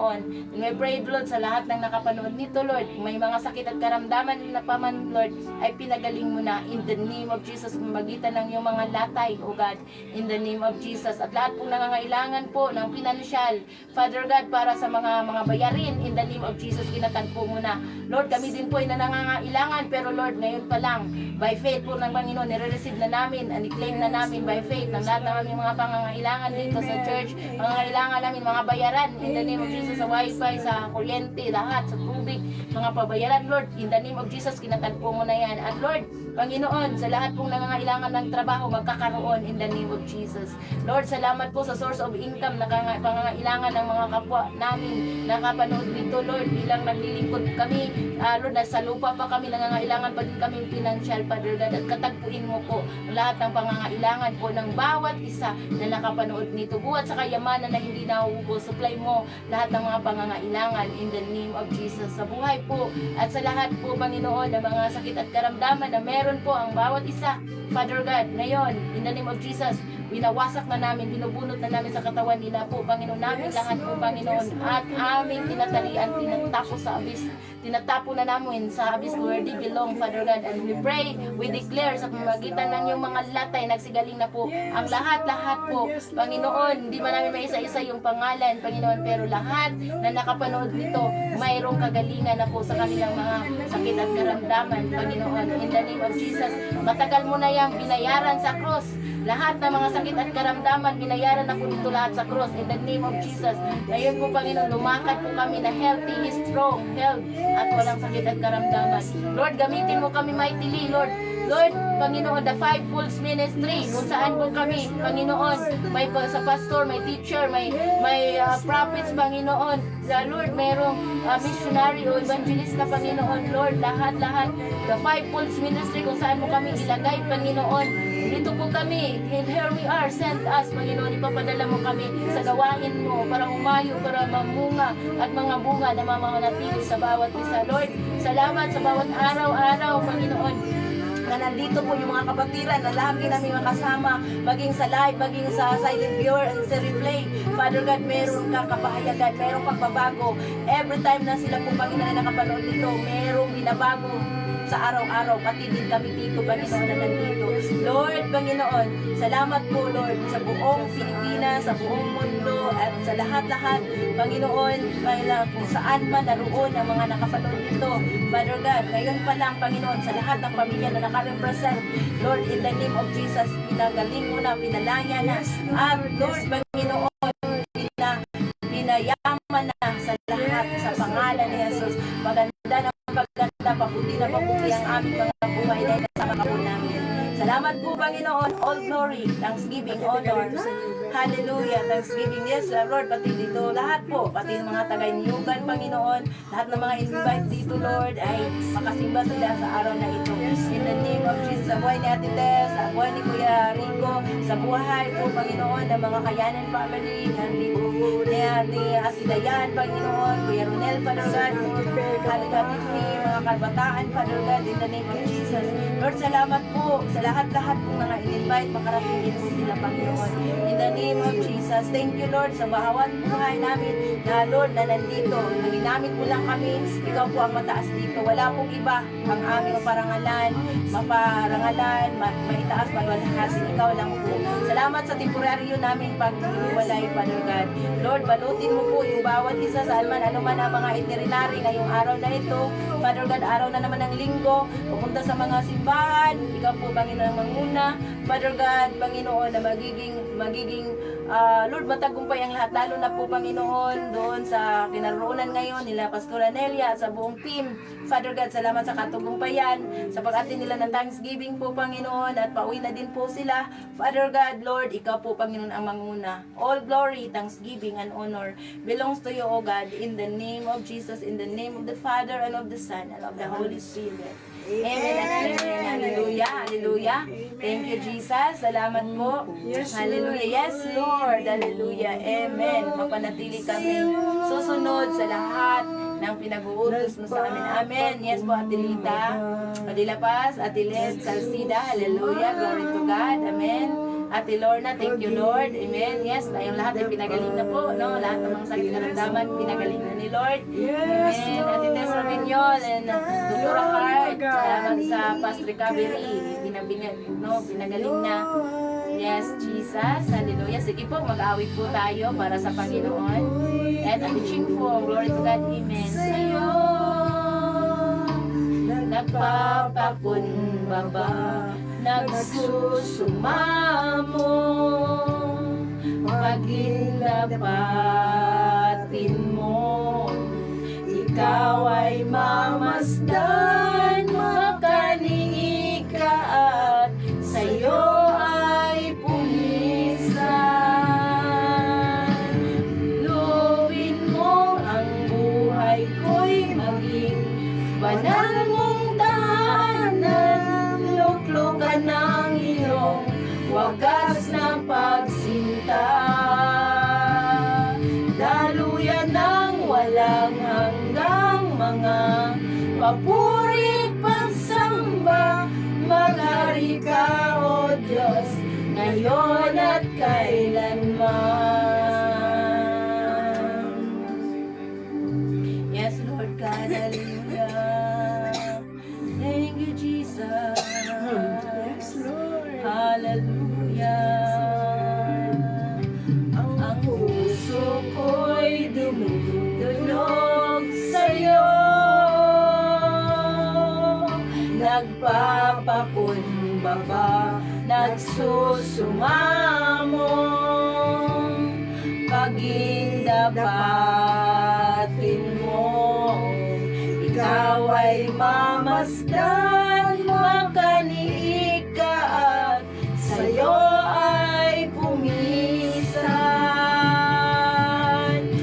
And we pray, Lord, sa lahat ng nakapanood nito, Lord, kung may mga sakit at karamdaman na paman, Lord, ay pinagaling mo na in the name of Jesus, magitan ng iyong mga latay, O God, in the name of Jesus. At lahat po nangangailangan po ng financial, Father God, para sa mga bayarin, in the name of Jesus, kinatagpo mo na. Lord, kami din po ay nangangailangan, pero Lord, ngayon pa lang, by faith po ng Panginoon, nire-receive na namin, and i-claim na namin by faith ng lahat ng aming mga pangangailangan dito sa church, pangangailangan namin, mga bayaran, in the name of Jesus, sa wifi, sa kuryente, lahat, sa tubig, mga pabayaran, Lord, in the name of Jesus, kinatagpo mo na yan. At Lord, Panginoon, sa lahat pong nangangailangan ng trabaho, magkakaroon in the name of Jesus. Lord, salamat po sa source of income na pangangailangan ng mga kapwa namin nakapanood dito, Lord, bilang naglilingkod kami. Lord, nasa lupa pa kami, nangangailangan pa din kami financial, Father God, at katagpuin mo po lahat ng pangangailangan po ng bawat isa na nakapanood nito. Buhat sa kayamanan na hindi nauubos, supply mo lahat ng mga pangangailangan in the name of Jesus. Sa buhay po at sa lahat po, Panginoon, ng mga sakit at karamdaman na meron po ang bawat isa, Father God, ngayon, in the name of Jesus, binawasak na namin, binubunot na namin sa katawan nila po, Panginoon, namin lahat po, Panginoon, at aming tinatalian, tinatapo sa abyss, tinatapo na namin sa abyss where they belong, Father God, and we pray, we declare sa pamamagitan ng iyong mga latay, nagsigaling na po ang lahat po, Panginoon, hindi man namin maisa-isa yung pangalan, Panginoon, pero lahat na nakapanood nito, mayroong kagalingan na po sa kanilang mga sakit at karamdaman, Panginoon, in the name of Jesus. Matagal mo na yung binayaran sa cross, lahat ng mga sakit at karamdaman, binayaran na po dito lahat sa cross, in the name of Jesus. Ngayon po, Panginoon, lumakad po kami na healthy, strong, health, at walang sakit at karamdaman. Lord, gamitin mo kami mightily, Lord. Lord, Panginoon, the Five Fools Ministry, kung saan po kami, Panginoon, may sa pastor, may teacher, may prophets, Panginoon. Lord, mayroong missionary o evangelista, Panginoon, Lord, lahat, the Five Fools Ministry, kung saan mo kami ilagay, Panginoon. Dito po kami, and here we are, send us, Panginoon, ipapadala mo kami sa gawain mo, para umayo, para mamunga, at mga bunga na mamanatili sa bawat isa. Lord, salamat sa bawat araw-araw, Panginoon, na nandito po yung mga kapatiran na lagi namin makasama, maging sa live, maging sa silent viewer and sa replay. Father God, meron kang kapahayagan, merong pagbabago. Every time na sila po, Panginoon, na nakapanood nito, merong binabago sa araw-araw, pati din kami dito, Panginoon, na nandito. Lord, Panginoon, salamat po, Lord, sa buong Pilipinas, sa buong mundo, at sa lahat-lahat, Panginoon, kung saan man naroon ang mga nakapanood nito, Father God, ngayon pa lang, Panginoon, sa lahat ng pamilya na nakarepresent, Lord, in the name of Jesus, pinagaling mo na, pinalaya na, at Lord, Panginoon, pinayaman na sa lahat, sa pangalan ni Jesus, maganda na pagganda, paputi na paputi ang aming mga buhay dahil kasama ka po namin. Salamat po, Panginoon, all glory, thanksgiving, honor, hallelujah, thanksgiving, yes, Lord, pati dito, lahat po, pati yung mga taga-inyugan, Panginoon, lahat ng mga invite dito, Lord, ay makasimba sila sa araw na ito. In the name of Jesus, sa buhay ni Ate Tess, sa buhay ni Kuya Rico, sa buhay po, Panginoon, ng mga Kayanan family, ni Ate Dayan, Panginoon, Kuya Ronel, Father God, Halaga TV, mga kabataan, Father God, in the name of Jesus. Lord, salamat po sa lahat-lahat po mga in-invite, makarating din po sila, Panginoon. In the name of Jesus, thank you, Lord, sa bawat buhay namin na, Lord, na nandito. Naginamit mo lang kami, ikaw po ang mataas dito. Wala pong iba ang aming parangalan, maparangalan, maitaas, malwalhasin. Ikaw lang po. Salamat sa temporaryo namin pag-iwalay, Father God. Lord, balutin mo po yung bawat isa sa alman, ano man ang mga itinerary ngayong araw na ito. Father God, araw na naman ng linggo, pupunta sa mga simbahan. Ikaw po, Panginoon, ang manguna. Father God, Panginoon, na magiging Lord, matagumpay ang lahat, lalo na po, Panginoon, doon sa kinaroonan ngayon nila Pastora Nelia at sa buong team. Father God, salamat sa katagumpayan, sa pag-atin nila ng Thanksgiving po, Panginoon, at pauwi na din po sila. Father God, Lord, ikaw po, Panginoon, ang manguna. All glory, thanksgiving, and honor belongs to you, O God, in the name of Jesus, in the name of the Father, and of the Son, and of the Holy Spirit. Amen and amen. Hallelujah. Hallelujah. Thank you, Jesus. Salamat po. Hallelujah. Yes, Lord. Hallelujah. Amen. Mapanatili kami susunod sa lahat ng pinag-uutos mo sa amin. Amen. Yes po, Ate Lita. Padilla Paz, Ate Led Salcida. Hallelujah. Glory to God. Amen. Ate Lorna, thank you, Lord. Amen. Yes, tayong lahat ay pinagaling na po, no? Lahat ng mga sakit na ramdaman, pinagaling na ni Lord. Amen. Ate Tess Robinyol and Dr. Hart, salamat sa past recovery. Pinagaling na. Yes, Jesus. Hallelujah. Sige po, mag-awit po tayo para sa Panginoon. And Ate Chingfo, glory to God. Amen. Sa'yo, nagpapakumbaba, nagsusumamo, pagindapatin mo, ikaw ay mamasdan, makaniig ka at sa'yo ay pumisan. Luwin mo ang buhay ko'y maging banal mong tahanan, luklukan ng iyong wagas na pagsinta. Daluyan ng walang hanggang mga papuri pagsamba, maghari ka, O Diyos, ngayon at kailanman. Yes, Lord God, hallelujah. Thank you, Jesus. Yes, Lord. Hallelujah. Ang puso ko'y dumudulog sa'yo, nagpapakumbaba, nagsusumamo, pagindapatin mo, ikaw ay mamasdan, makaniig ka at sa'yo ay pumisan.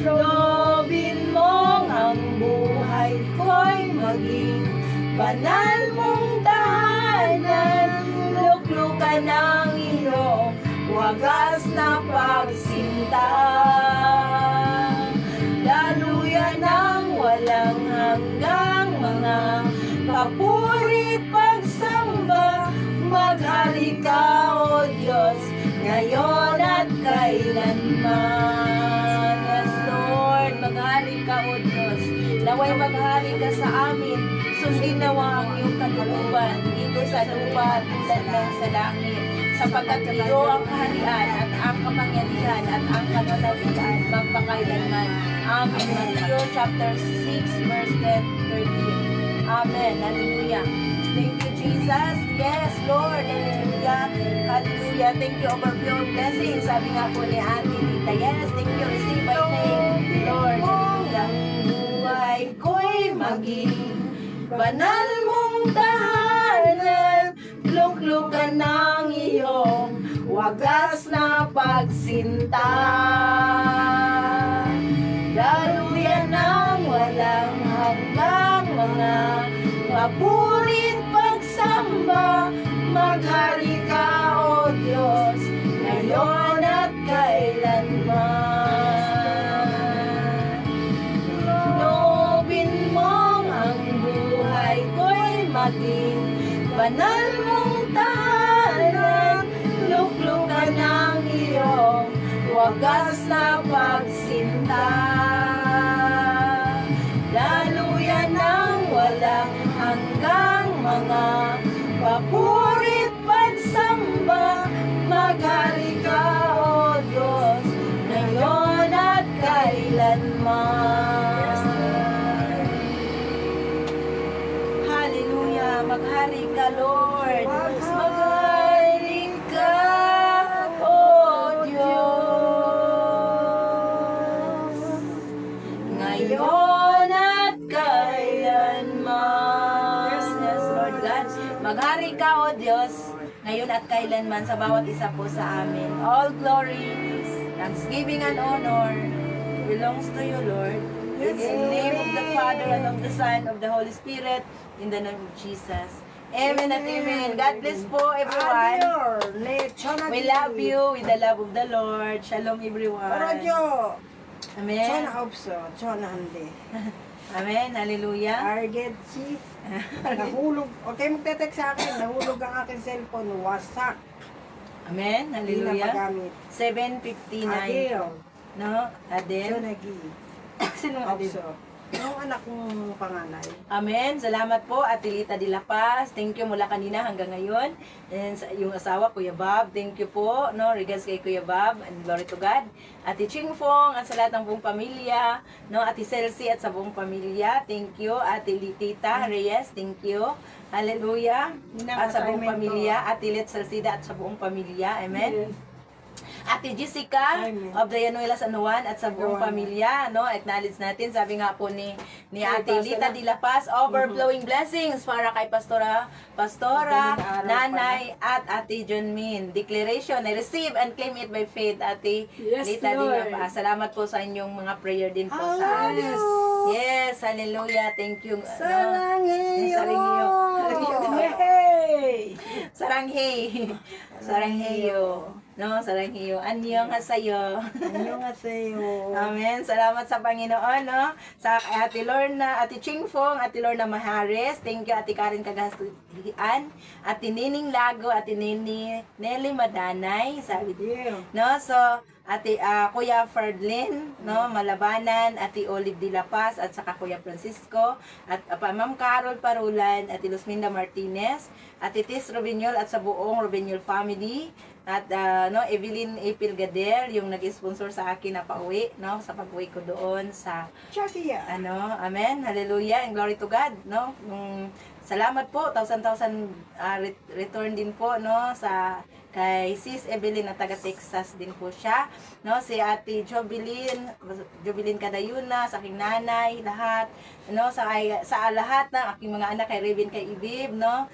Lobin mong ang buhay ko'y maging banal mong tahanan, luklukan ng iyong wagas na pagsinta. Daluyan ng walang hanggang mga papuri pagsamba, maghari ka, O Diyos, ngayon at kailanman. Yes, Lord, maghari ka, O Diyos. Naway maghari ka sa amin. Sundin nawa ang iyong kalooban dito sa lupa tulad ng sa langit. Sapagkat iyo ang kaharian at ang kapangyarihan at ang kapangyarihan magpakailanman. Amen. Matthew chapter 6 verse 10-13. Amen. Hallelujah. Thank you, Jesus. Yes, Lord. Hallelujah. Hallelujah. Thank you, overflow blessings. Sabi nga po ni Ate Lita. Yes, thank you. Receive by faith, Lord. Hallelujah. Buhay ko'y maging banal mong tahanan, luklukan ng iyong wagas na pagsinta. Daluyan ng walang hanggang mga papurit pagsamba, maghari ka, O Diyos, ngayon at kailanman. banal mong tahanan, luklukan ng iyong wagas na pagsinta. Daluyan ng walang hanggang mga papurit pagsamba, maghari ka, O Diyos, ngayon at kailanman. Hallelujah, maghari ka, Lord. Maghari ka, O Diyos, ngayon at kailanman. Yes, Lord God. Maghari ka, O Diyos, ngayon at kailanman sa bawat isa po sa amin. All glory, thanksgiving and honor belongs to you, Lord. In the name of the Father and of the Son of the Holy Spirit, in the name of Jesus. Amen and amen. God bless po everyone. We love you with the love of the Lord. Shalom everyone. Radio. Amen. Chona opso, chona hande. Amen. Hallelujah. Target si nahulog. Okay, magte-text sa akin. Nahulog ang aking cellphone. Wasak. Amen. Hindi na Hallelujah. magamit. 7:59. Adele. No? Adele. Chonagi. Sino ang Adele? Opso. Yung anak kong panganay. Amen. Salamat po, Ate Lita de la Paz. Thank you mula kanina hanggang ngayon. And yung asawa, Kuya Bob. Thank you po. No, regards kay Kuya Bob. And glory to God. Ate Ching Fong at sa lahat ng buong pamilya. No, Ate Celsi at sa buong pamilya. Thank you. Ate Litita Reyes. Thank you. Hallelujah. At sa buong pamilya. Ate Let Salcida at sa buong pamilya. Amen. Ate Jessica Amen. of the Yanuelas Anuan at sa buong pamilya, no? Acknowledge natin, sabi nga po ni Ate Lita de la Paz, overflowing blessings para kay Pastora, Nanay at Ate John Min. Declaration, I receive and claim it by faith, Ate Yes, Lita de la Lord. Paz. Salamat po sa inyong mga prayer din po sa amin. Yes, hallelujah. Thank you. Sarangheyo. Sarangheyo. Hey! Sarangheyo. Sarangheyo. No, sarangheyo. Anyong hasayo. Annyeonghaseyo. Amen. Salamat sa Panginoon, no? Sa Ate Lorna, Ate Ching Fong, Ate Lorna Mahares. Thank you, Ate Karen Kagastudian. Ate Nining Lago, Ate Nelly Madanay. Sabi Yeah. no? So, Ate Kuya Ferdlin, no, Malabanan, Ate Olive de la Paz at saka Kuya Francisco at Ma'am Carol Parulan, Ate Luzminda Martinez, Ate Tis Robinyol at sa buong Robinyol family at no, Evelyn Apil Gadel yung nag-sponsor sa akin na pauwi, no, sa pag-uwi ko doon sa Chakia. ano, amen, hallelujah, and glory to God, no. Salamat po, thousand return din po, no, sa kay Sis Evelyn na taga Texas din po siya, no, si Ate Jobilin Kadayuna, sa aking nanay, lahat, no, sa lahat ng aking mga anak, kay Raven, kay Ibib, no,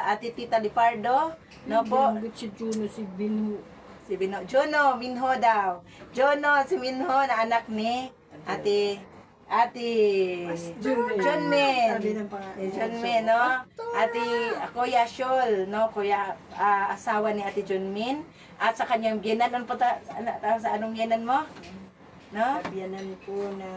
Ate Tita Lipardo, no po, Si Juno, si Binu. si Jono Minho daw. Jono si Minho na anak ni Ate John Men. Sabi ng pangalan. John Men, no? Ate Kuya Shol, no? Kuya asawa ni Ate John Min. At sa kanyang biyenan, ano po sa anong biyenan mo? No? Sabianan ko na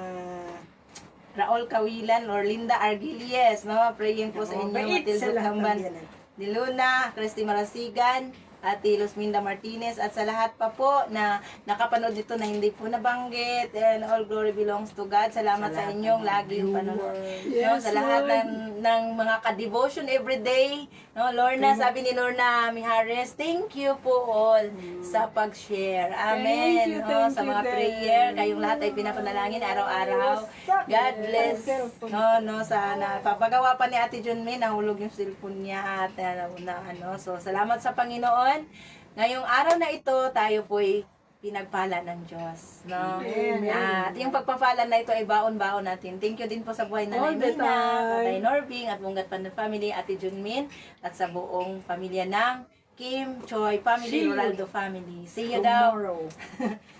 Raul Kawilan or Linda Argilies, no? Praying po sa inyo, bait Matildo sa lahat ng Kamban. biyanan. Ni Luna, Christy Marasigan, Ate Luzminda Martinez, at sa lahat pa po na nakapanood dito na hindi po nabanggit, and all glory belongs to God. Salamat sa inyong laging panonood. No, Yes, sa lahat Lord. ng mga ka-devotion everyday. No, Lorna, sabi ni Lorna Mihares, thank you po all sa pag-share. Amen. Thank you, No, sa thank you mga din. prayer, kayong lahat ay pinapanalangin araw-araw. God bless. No, sana papagawa pa ni Ate Junme, nahulog yung cellphone niya at so salamat sa Panginoon. Ngayong araw na ito, tayo po'y pinagpala ng Diyos, no? At yung pagpapala na ito ay baon-baon natin. Thank you din po sa buhay na All the Naimina, time. Tatay Norbing, at Bungat Pandan Family, Ate Junmin, at sa buong pamilya ng Kim Choi Family, See you Ronaldo Family. See you daw. tomorrow.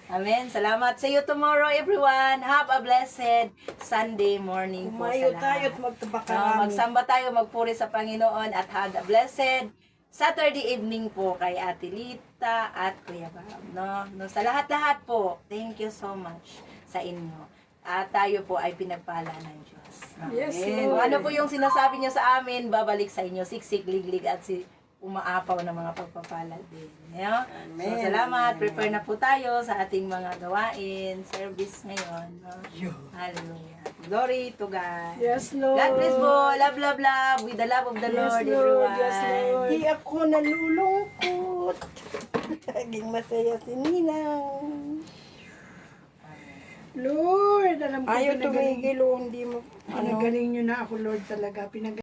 Amen. Salamat. See you tomorrow, everyone. Have a blessed Sunday morning po sa Umayo lahat. tayo at No, magtabakarami. magsamba tayo, magpuri sa Panginoon at have a blessed Saturday evening po kay Ate Lita at Kuya Bob. No, sa lahat-lahat po, thank you so much sa inyo. at tayo po ay pinagpala ng Diyos. Yes, Amen. Lord. Kung ano po yung sinasabi niyo sa amin, babalik sa inyo, siksik, liglig, at umaapaw ng mga pagpapala din. Yeah? So, salamat. Prepare na po tayo sa ating mga gawain, service ngayon. No? Hallelujah. Glory to God. Yes, Lord. God bless po. Love, love, love. With the love of the Yes, Lord, Lord. everyone. Yes, Lord. Hindi ako nalulungkot. Naging masaya si Ninang. Lord, alam ko Ayaw pinagaling, tumigil o hindi mo. pinagaling nyo na ako, Lord, talaga.